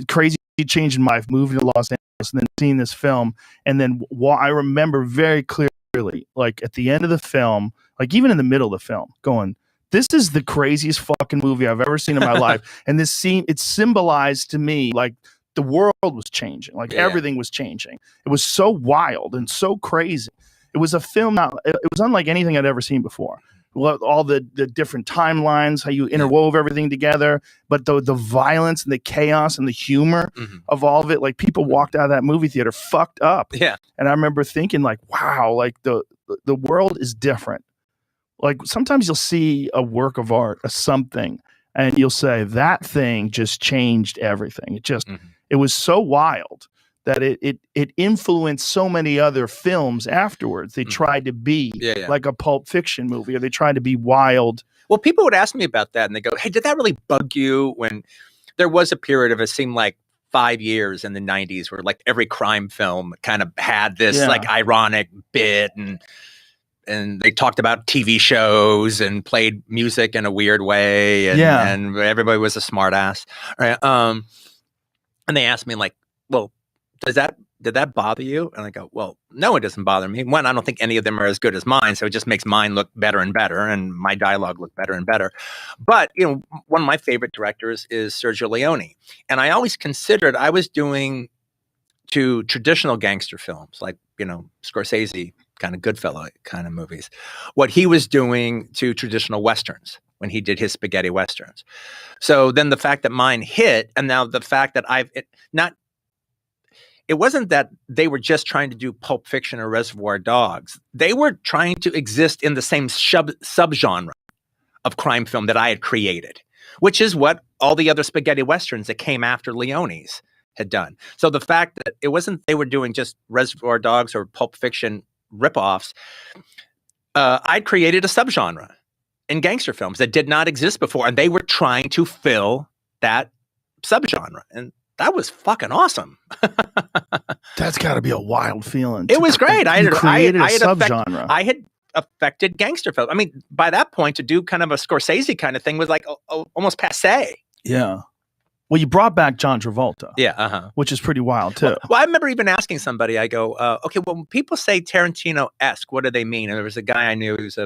Crazy change in my life, moving to Los Angeles and then seeing this film. And then I remember very clearly, like at the end of the film, like even in the middle of the film, going, this is the craziest fucking movie I've ever seen in my life. And this scene, it symbolized to me like the world was changing, like everything was changing. It was so wild and so crazy. It was a film, it was unlike anything I'd ever seen before. All the different timelines, how you interwove everything together, but the violence and the chaos and the humor of all of it, like people walked out of that movie theater fucked up. Yeah. And I remember thinking like, wow, like the world is different. Like sometimes you'll see a work of art, something, and you'll say that thing just changed everything. It just, it was so wild that it influenced so many other films afterwards. They tried to be like a Pulp Fiction movie, or they tried to be wild. Well, people would ask me about that, and they go, hey, did that really bug you? When there was a period of, it seemed like 5 years in the 90s where like every crime film kind of had this like ironic bit, and they talked about TV shows and played music in a weird way, and everybody was a smart ass. Right? And they asked me like, well, did that bother you? And I go, well, no, it doesn't bother me. One, I don't think any of them are as good as mine, so it just makes mine look better and better, and my dialogue look better and better. But, you know, one of my favorite directors is Sergio Leone. And I always considered I was doing to traditional gangster films, like, you know, Scorsese, kind of Goodfellow kind of movies, what he was doing to traditional Westerns when he did his spaghetti Westerns. So then the fact that mine hit, and now the fact that it wasn't that they were just trying to do Pulp Fiction or Reservoir Dogs. They were trying to exist in the same subgenre of crime film that I had created, which is what all the other spaghetti Westerns that came after Leone's had done. So the fact that it wasn't they were doing just Reservoir Dogs or Pulp Fiction ripoffs, I'd created a subgenre in gangster films that did not exist before, and they were trying to fill that subgenre. And that was fucking awesome. That's got to be a wild feeling. It was great. I had subgenre. I had affected gangster film. I mean, by that point, to do kind of a Scorsese kind of thing was like almost passé. Yeah. Well, you brought back John Travolta. Yeah. Which is pretty wild too. Well, I remember even asking somebody. I go, okay, well, when people say Tarantino-esque, what do they mean? And there was a guy I knew who's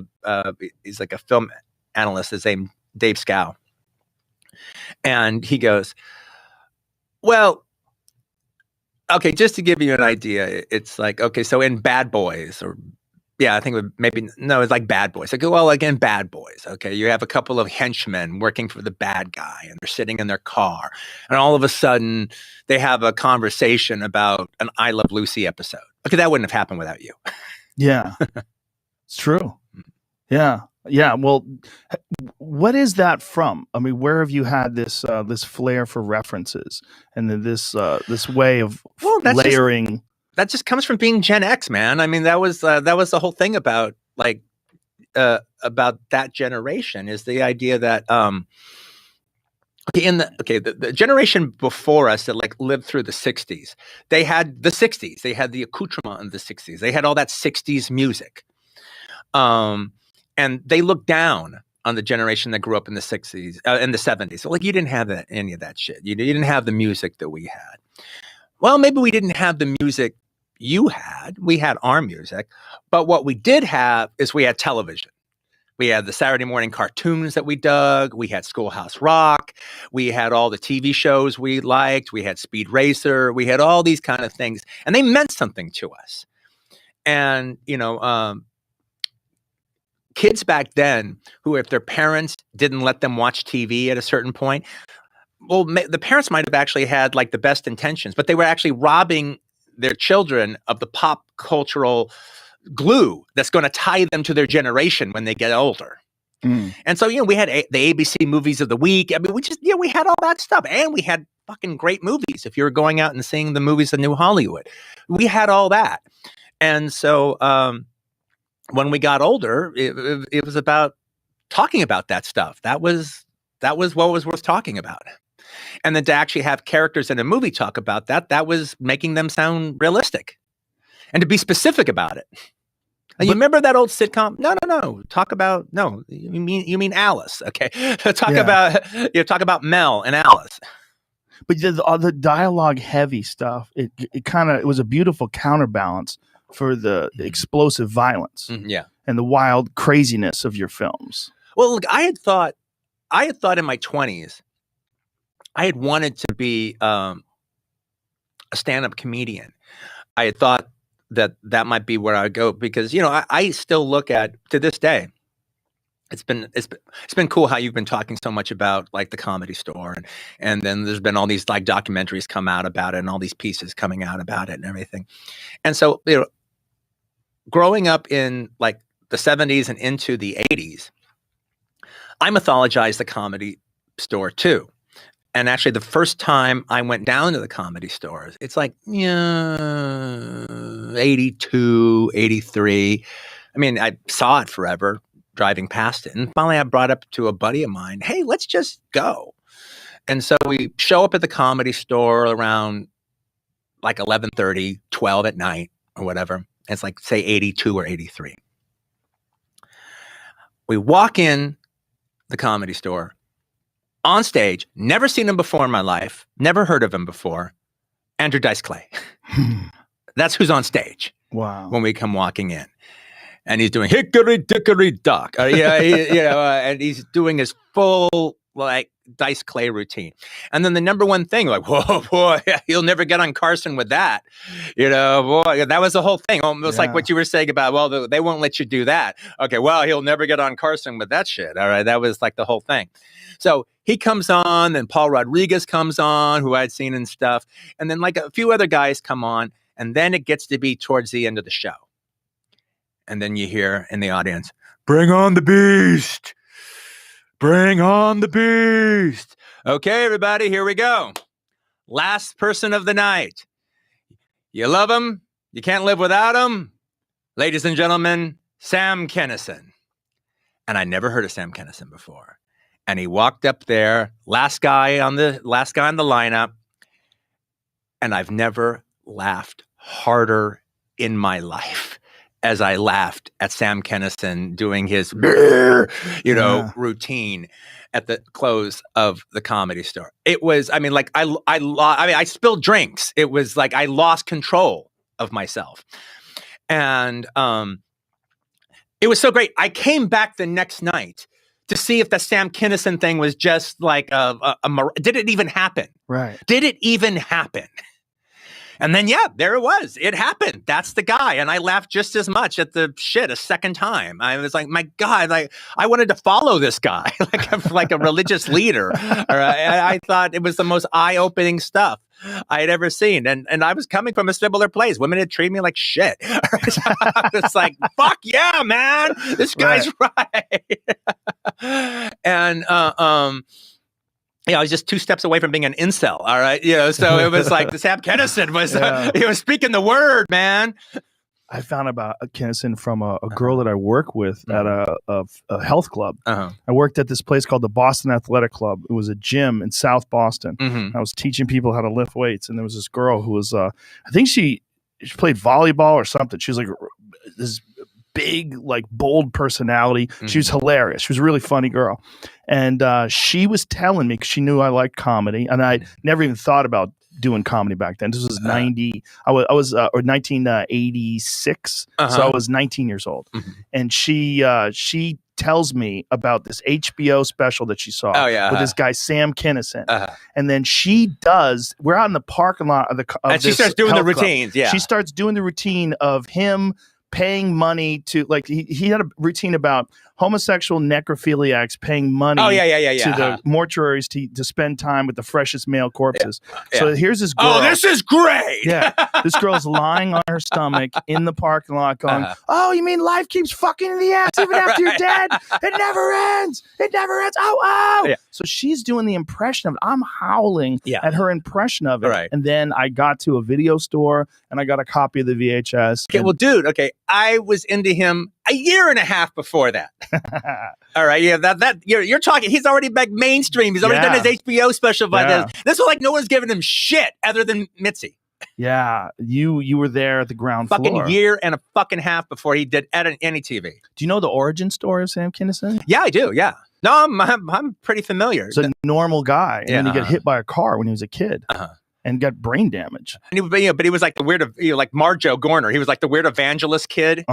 he's like a film analyst. His name Dave Scow, and he goes, well, okay, just to give you an idea, it's like, okay, so in Bad Boys, or I think it's like Bad Boys. I go, well, again, Bad Boys. Okay, you have a couple of henchmen working for the bad guy, and they're sitting in their car, and all of a sudden they have a conversation about an I Love Lucy episode. Okay, that wouldn't have happened without you. Yeah, it's true. Yeah. Yeah. Well, what is that from? I mean, where have you had this flair for references and then this way of layering? That just comes from being Gen X, man. I mean, that was the whole thing about that generation, is the idea that the generation before us that like lived through the 60s, they had the 60s, they had the accoutrement of the 60s, they had all that 60s music. And they looked down on the generation that grew up in the 60s, in the 70s. So, like, you didn't have any of that shit. You didn't have the music that we had. Well, maybe we didn't have the music you had. We had our music. But what we did have is we had television. We had the Saturday morning cartoons that we dug. We had Schoolhouse Rock. We had all the TV shows we liked. We had Speed Racer. We had all these kind of things. And they meant something to us. And, you know, kids back then who, if their parents didn't let them watch TV at a certain point, well, the parents might have actually had like the best intentions, but they were actually robbing their children of the pop cultural glue that's going to tie them to their generation when they get older. And so, you know, we had the ABC movies of the week. I mean, we had all that stuff, and we had fucking great movies. If you were going out and seeing the movies of New Hollywood, we had all that. And so, when we got older, it was about talking about that stuff. That was what was worth talking about. And then to actually have characters in a movie talk about that was making them sound realistic. And to be specific about it. You remember that old sitcom? No. You mean Alice, okay? Talk about Mel and Alice. But the dialogue heavy stuff, it was a beautiful counterbalance for the explosive violence and the wild craziness of your films. Well, look, I had thought in my 20s, I had wanted to be a stand-up comedian. I had thought that might be where I'd go because, you know, I still look at, to this day, it's been cool how you've been talking so much about like the Comedy Store, and then there's been all these like documentaries come out about it and all these pieces coming out about it and everything. And so, you know, growing up in like the 70s and into the 80s, I mythologized the Comedy Store too. And actually, the first time I went down to the Comedy Stores, it's like 82, 83. I mean, I saw it forever driving past it. And finally, I brought up to a buddy of mine, hey, let's just go. And so we show up at the Comedy Store around like 11:30, 12 at night or whatever. It's like, say, 82 or 83. We walk in the Comedy Store. On stage, never seen him before in my life, never heard of him before, Andrew Dice Clay. That's who's on stage. Wow. When we come walking in. And he's doing hickory dickory dock. And he's doing his full like Dice Clay routine. And then the number one thing, like, whoa, boy, he'll never get on Carson with that. You know, boy, that was the whole thing. Almost like what you were saying about, well, they won't let you do that. Okay, well, he'll never get on Carson with that shit. All right, that was like the whole thing. So he comes on, then Paul Rodriguez comes on, who I'd seen and stuff. And then like a few other guys come on. And then it gets to be towards the end of the show. And then you hear in the audience, bring on the beast. Bring on the beast. Okay, everybody, here we go. Last person of the night. You love him. You can't live without him. Ladies and gentlemen, Sam Kinison. And I never heard of Sam Kinison before. And he walked up there, last guy on the lineup. And I've never laughed harder in my life as I laughed at Sam Kinison doing his, routine at the close of the Comedy Store. It was, I mean, like I spilled drinks. It was like I lost control of myself, and it was so great. I came back the next night to see if the Sam Kinison thing was just like did it even happen? Right? Did it even happen? And then, yeah, there it was. It happened. That's the guy. And I laughed just as much at the shit a second time. I was like, my God, like I wanted to follow this guy like a religious leader. I thought it was the most eye-opening stuff I had ever seen. And I was coming from a similar place. Women had treated me like shit. I was like, fuck yeah, man. This guy's right. And, I was just 2 steps away from being an incel. All right. So it was like the Sam Kinison was, he was speaking the word, man. I found about Kinison from a girl that I work with at a health club. I worked at this place called the Boston Athletic Club. It was a gym in South Boston. I was teaching people how to lift weights. And there was this girl who was, I think she played volleyball or something. She was like this big, like bold personality. She was hilarious. She was a really funny girl. And she was telling me, because she knew I liked comedy, and I never even thought about doing comedy back then. This was 1986. So I was 19 years old. And she tells me about this HBO special that she saw with this guy, Sam Kinison. And then we're out in the parking lot of and she starts doing the routines. Club. She starts doing the routine of him paying money to, like, he had a routine about homosexual necrophiliacs paying money to the mortuaries to spend time with the freshest male corpses. So here's this girl. Oh, this is great. This girl's lying on her stomach in the parking lot going, oh, you mean life keeps fucking in the ass even after you're dead? It never ends. It never ends. Oh. So she's doing the impression of it. I'm howling at her impression of it. And then I got to a video store and I got a copy of the VHS. Okay, well, dude, I was into him a year and a half before that. All right, that you're talking. He's already back mainstream. He's already done his HBO special by this. This was like no one's giving him shit other than Mitzi. Yeah, you were there at the ground floor. Fucking year and a fucking half before he did any TV. Do you know the origin story of Sam Kinison? Yeah, I do. Yeah. No, I'm pretty familiar. He's a normal guy, and then he got hit by a car when he was a kid. and got brain damage. And but he was like the weird, like Marjo Gorner. He was like the weird evangelist kid.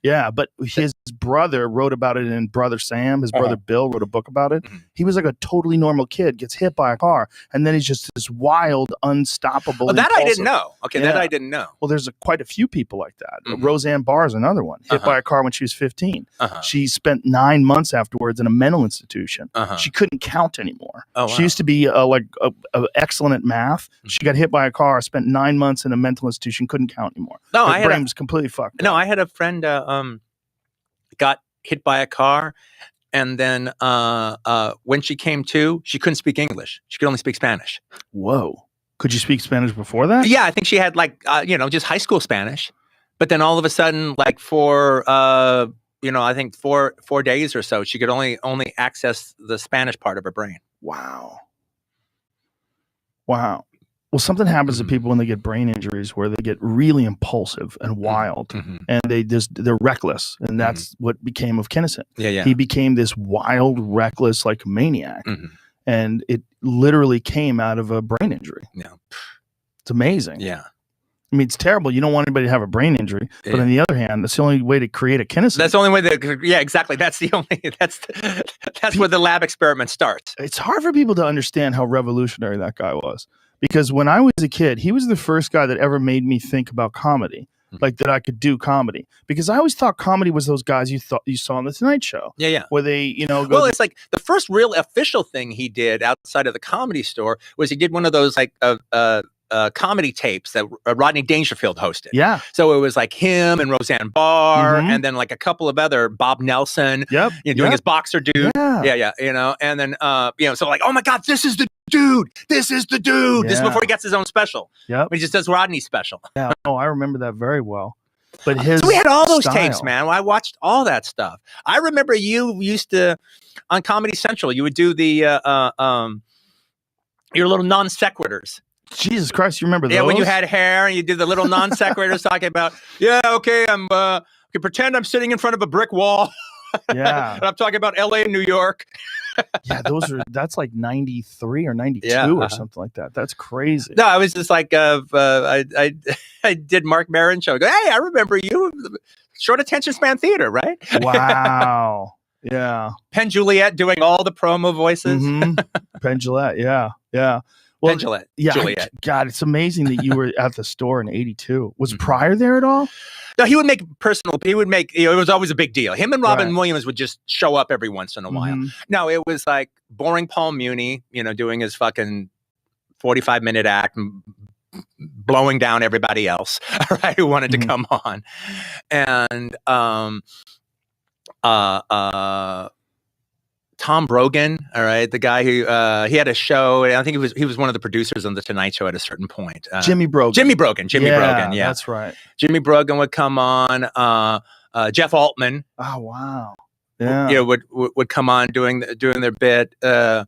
Yeah, but his brother wrote about it in Brother Sam. His brother Bill wrote a book about it. He was like a totally normal kid, gets hit by a car, and then he's just this wild, unstoppable. Oh, that I didn't know. Okay, that I didn't know. Well, there's quite a few people like that. Roseanne Barr is another one. Hit by a car when she was 15. She spent 9 months afterwards in a mental institution. She couldn't count anymore. She used to be excellent at math. She got hit by a car, spent 9 months in a mental institution, couldn't count anymore. No, her brain was completely fucked. No, I had a friend got hit by a car, and then when she came to, she couldn't speak English. She could only speak Spanish. Whoa. Could you speak Spanish before that? Yeah, I think she had like just high school Spanish, but then all of a sudden, like for I think 4 days or so, she could only access the Spanish part of her brain. Wow. Well, something happens to people when they get brain injuries where they get really impulsive and wild, and they're reckless, and that's what became of Kinnison. Yeah. He became this wild, reckless, like maniac, and it literally came out of a brain injury. Yeah, it's amazing. Yeah. I mean, it's terrible. You don't want anybody to have a brain injury, but on the other hand, that's the only way to create a Kinnison. That's the only way yeah, exactly. That's where the lab experiment starts. It's hard for people to understand how revolutionary that guy was. Because when I was a kid, he was the first guy that ever made me think about comedy, like that I could do comedy. Because I always thought comedy was those guys you saw on the Tonight Show. Yeah. Where they, go. Well, it's like the first real official thing he did outside of the Comedy Store was he did one of those like comedy tapes that Rodney Dangerfield hosted. Yeah. So it was like him and Roseanne Barr, and then like a couple of other, Bob Nelson. Yep. Doing his boxer dude. Yeah. And then so like, oh my God, this is the dude. This is the dude. This is before he gets his own special. Yep. He just does Rodney's special. Yeah. Oh, I remember that very well. But so we had all those tapes, man. I watched all that stuff. I remember you used to on Comedy Central. You would do the your little non sequiturs. Jesus Christ, you remember those? Yeah, when you had hair and you did the little non sequiturs talking about, I'm pretend I'm sitting in front of a brick wall. Yeah. And I'm talking about LA and New York. Yeah, that's like 93 or 92 or something like that. That's crazy. No, I was just like, I did Mark Maron show. I go, hey, I remember you, short attention span theater, right? Wow. Yeah. Penn Jillette doing all the promo voices. Penn Jillette, yeah. Well, Penn Jillette. Yeah, Juliet. God, it's amazing that you were at the store in 82. Was Pryor there at all? No, he would make it was always a big deal. Him and Robin Williams would just show up every once in a while. No, it was like boring Paul Muni, doing his fucking 45-minute act, blowing down everybody else, right, who wanted to come on. And Tom Brogan, all right, the guy who he had a show, and I think he was one of the producers on the Tonight Show at a certain point. Jimmy Brogan. Jimmy Brogan, yeah, that's right. Jimmy Brogan would come on. Jeff Altman. Oh wow, yeah, would come on doing their bit. Carrie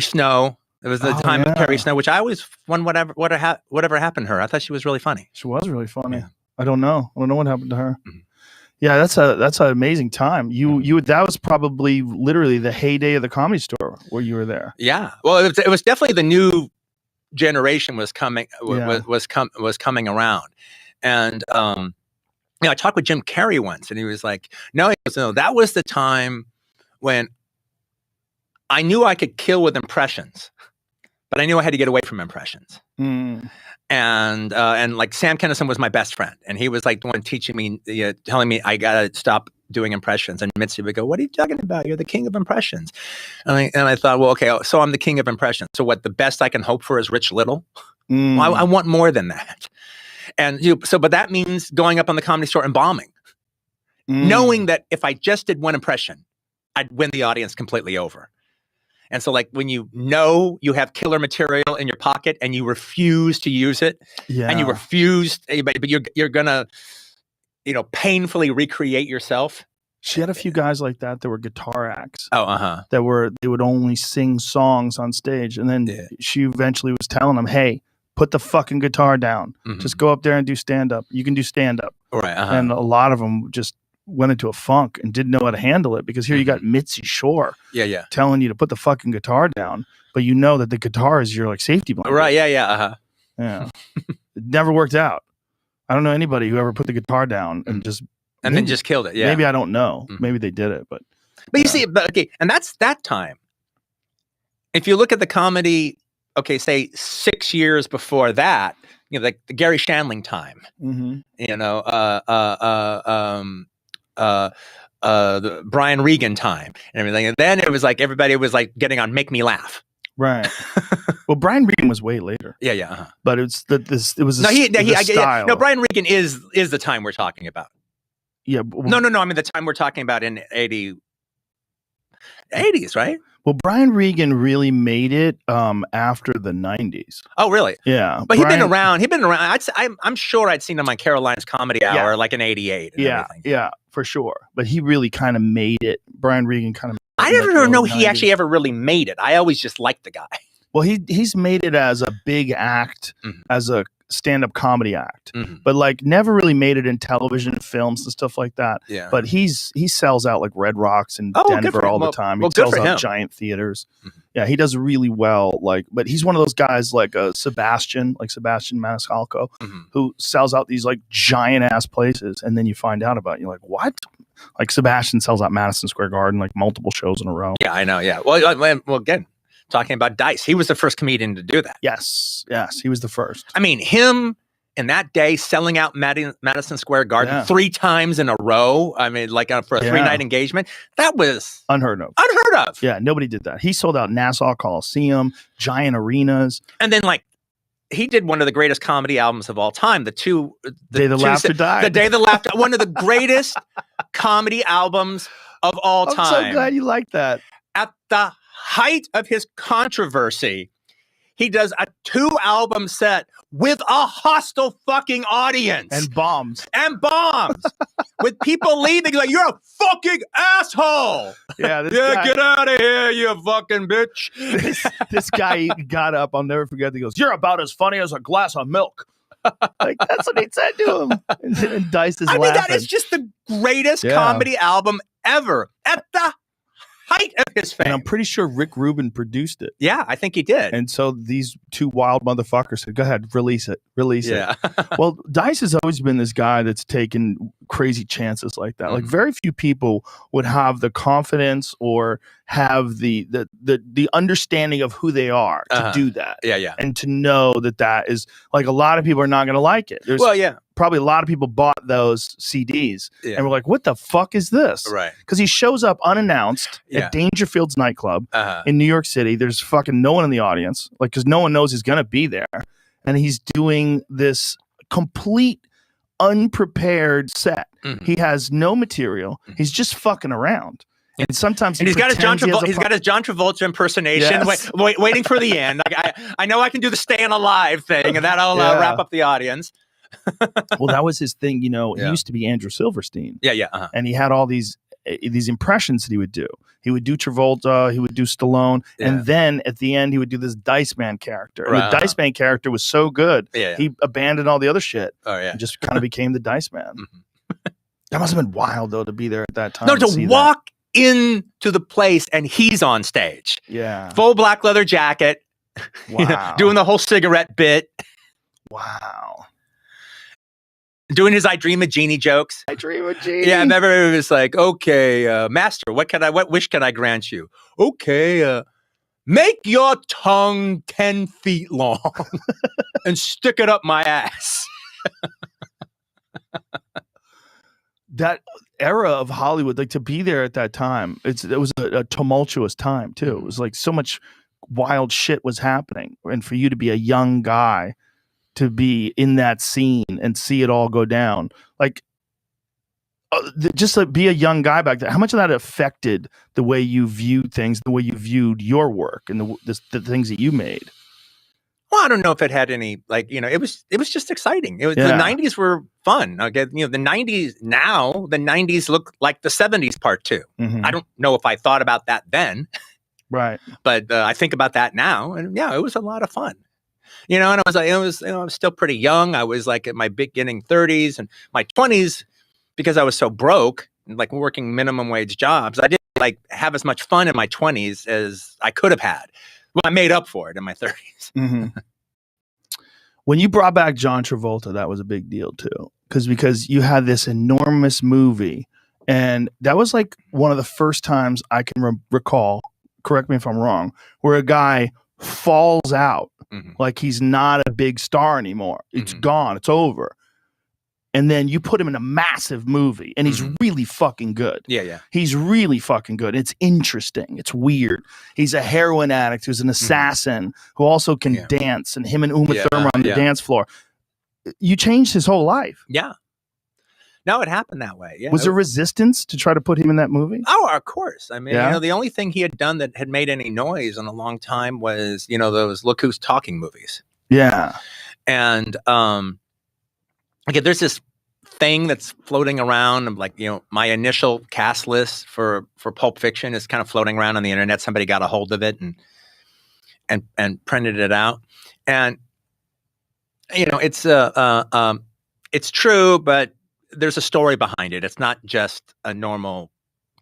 Snow. It was the time of Carrie Snow, which I always wonder whatever happened to her. I thought she was really funny. She was really funny. Yeah. I don't know what happened to her. Yeah, that's an amazing time. You that was probably literally the heyday of the Comedy Store where you were there. Yeah, well, it was definitely the new generation was coming coming around, and I talked with Jim Carrey once, and he was like, "No, that was the time when I knew I could kill with impressions, but I knew I had to get away from impressions." And like Sam Kinison was my best friend, and he was like the one teaching me, telling me I gotta stop doing impressions. And Mitzi would go, "What are you talking about? You're the king of impressions." And I thought, well, okay, so I'm the king of impressions. So what? The best I can hope for is Rich Little. Well, I want more than that. And but that means going up on the Comedy Store and bombing, knowing that if I just did one impression, I'd win the audience completely over. And so, like, when you have killer material in your pocket and you refuse to use it, and you refuse, but you're gonna, painfully recreate yourself. She had a few guys like that were guitar acts. Oh, they would only sing songs on stage, and then she eventually was telling them, "Hey, put the fucking guitar down. Just go up there and do stand up. You can do stand up." Right. And a lot of them just went into a funk and didn't know how to handle it, because here you got Mitzi Shore telling you to put the fucking guitar down, but you know that the guitar is your like safety blanket. Right. Yeah. Yeah. Uh-huh. Yeah. It never worked out. I don't know anybody who ever put the guitar down and just then just killed it. Yeah. Maybe I don't know. Maybe they did it, but you see, okay, and that's that time. If you look at the comedy, okay, say 6 years before that, you know, like the Gary Shandling time, you know, the Brian Regan time and everything. And then it was like everybody was like getting on Make Me Laugh. Right. Well, Brian Regan was way later. Yeah, yeah. Uh-huh. But it was no, style. No, Brian Regan is the time we're talking about. Yeah. No. I mean the time we're talking about in 80s, right? Well, Brian Regan really made it after the 90s. Oh, really? Yeah. But he'd been around. I'm sure I'd seen him on Caroline's Comedy Hour like in 88. Yeah, yeah, for sure. But he really kind of made it. Brian Regan kind of I never know he actually ever really made it. I always just liked the guy. Well, he's made it as a big act, as a stand-up comedy act, but like never really made it in television and films and stuff like that. Yeah. But he sells out like Red Rocks in Denver all the time. He sells out giant theaters. Yeah, he does really well. Like, but he's one of those guys like Sebastian Maniscalco, who sells out these like giant ass places, and then you find out about it, you're like, what? Like Sebastian sells out Madison Square Garden like multiple shows in a row. Yeah, I know. Yeah. Well, again, talking about Dice, he was the first comedian to do that. Yes, he was the first. I mean, him in that day selling out Madison Square Garden 3 times in a row. I mean, like for a 3-night engagement, that was unheard of. Yeah, nobody did that. He sold out Nassau Coliseum, giant arenas, and then like he did one of the greatest comedy albums of all time. The Day the Laughter Died. The Day the Laughter, one of the greatest comedy albums of all time. I'm so glad you like that. At the height of his controversy, he does a 2-album set with a hostile fucking audience. And bombs. With people leaving like, you're a fucking asshole. Yeah, get out of here, you fucking bitch. This guy got up, I'll never forget, he goes, you're about as funny as a glass of milk. Like, that's what he said to him. And Dice is laughing. I mean, that is just the greatest comedy album ever. At the height of his fame. And I'm pretty sure Rick Rubin produced it. Yeah, I think he did. And so these 2 wild motherfuckers said, go ahead, release it. Well, Dice has always been this guy that's taken crazy chances like that. Like very few people would have the confidence or have the understanding of who they are to do that. Yeah. And to know that is like a lot of people are not going to like it. Probably a lot of people bought those CDs and were like, what the fuck is this? Right. Because he shows up unannounced at Dangerfield's nightclub in New York City. There's fucking no one in the audience, like, because no one knows he's going to be there. And he's doing this complete unprepared set. He has no material. He's just fucking around. And sometimes he's got his John Travolta impersonation, waiting for the end. Like, I know I can do the staying alive thing, and that'll wrap up the audience. Well, that was his thing. You know, he used to be Andrew Silverstein. Yeah. And he had all these impressions that he would do. He would do Travolta, he would do Stallone, and then at the end he would do this Dice Man character. And the Dice Man character was so good, he abandoned all the other shit. And just kind of became the Dice Man. That must have been wild though to be there at that time. No, to walk into the place and he's on stage. Yeah. Full black leather jacket. Wow. Doing the whole cigarette bit. Wow. Doing his I Dream of Jeannie jokes. I Dream of Jeannie. Yeah, I remember it was like, okay, master, what wish can I grant you? Okay, make your tongue 10 feet long and stick it up my ass. That era of Hollywood, like to be there at that time, it was a tumultuous time too. It was like so much wild shit was happening. And for you to be a young guy to be in that scene and see it all go down, like just to be a young guy back then, how much of that affected the way you viewed things, the way you viewed your work and the things that you made? Well, I don't know if it had any, like, you know, it was just exciting. The 90s were fun. Okay, you know, the 90s look like the 70s part 2. I don't know if I thought about that then. Right. But I think about that now, and yeah, it was a lot of fun. You know, and I was still pretty young. I was like at my beginning 30s and my 20s, because I was so broke, like working minimum wage jobs. I didn't like have as much fun in my 20s as I could have had. Well, I made up for it in my 30s. Mm-hmm. When you brought back John Travolta, that was a big deal too, because you had this enormous movie, and that was like one of the first times I can recall. Correct me if I'm wrong, where a guy falls out, like he's not a big star anymore. It's gone. It's over. And then you put him in a massive movie, and he's really fucking good. Yeah. He's really fucking good. It's interesting. It's weird. He's a heroin addict who's an assassin who also can dance, and him and Uma Thurman on the dance floor. You changed his whole life. Yeah. No, it happened that way. Yeah. Was there resistance to try to put him in that movie? Oh, of course. I mean, the only thing he had done that had made any noise in a long time was, those Look Who's Talking movies. Yeah. And, okay, there's this thing that's floating around of like, my initial cast list for Pulp Fiction is kind of floating around on the internet. Somebody got a hold of it and printed it out. And, it's true, but there's a story behind it. It's not just a normal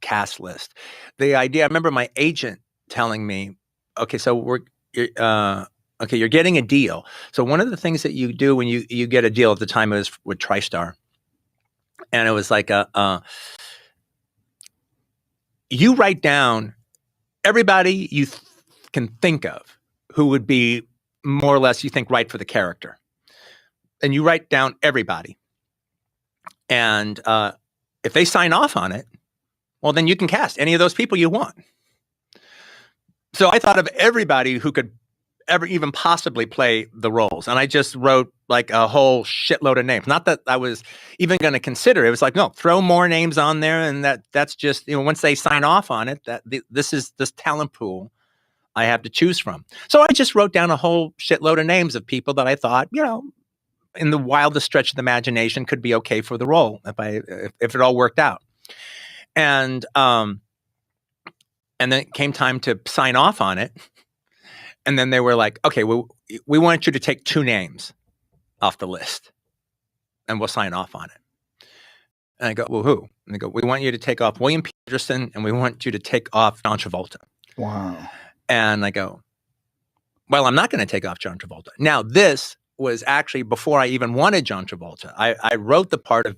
cast list. The idea, I remember my agent telling me, okay, so you're getting a deal. So one of the things that you do when you get a deal, at the time it was with TriStar, and it was like you write down everybody you can think of who would be more or less you think right for the character, and you write down everybody, and if they sign off on it, well, then you can cast any of those people you want. So I thought of everybody who could ever even possibly play the roles. And I just wrote like a whole shitload of names. Not that I was even going to consider it. It was like, no, throw more names on there. And that's just, once they sign off on it, this is this talent pool I have to choose from. So I just wrote down a whole shitload of names of people that I thought, in the wildest stretch of the imagination could be okay for the role if it all worked out. And then it came time to sign off on it. And then they were like, okay, we want you to take 2 names off the list and we'll sign off on it. And I go, well, who? And they go, we want you to take off William Peterson and we want you to take off John Travolta. Wow. And I go, well, I'm not going to take off John Travolta. Now, this was actually before I even wanted John Travolta. I wrote the part of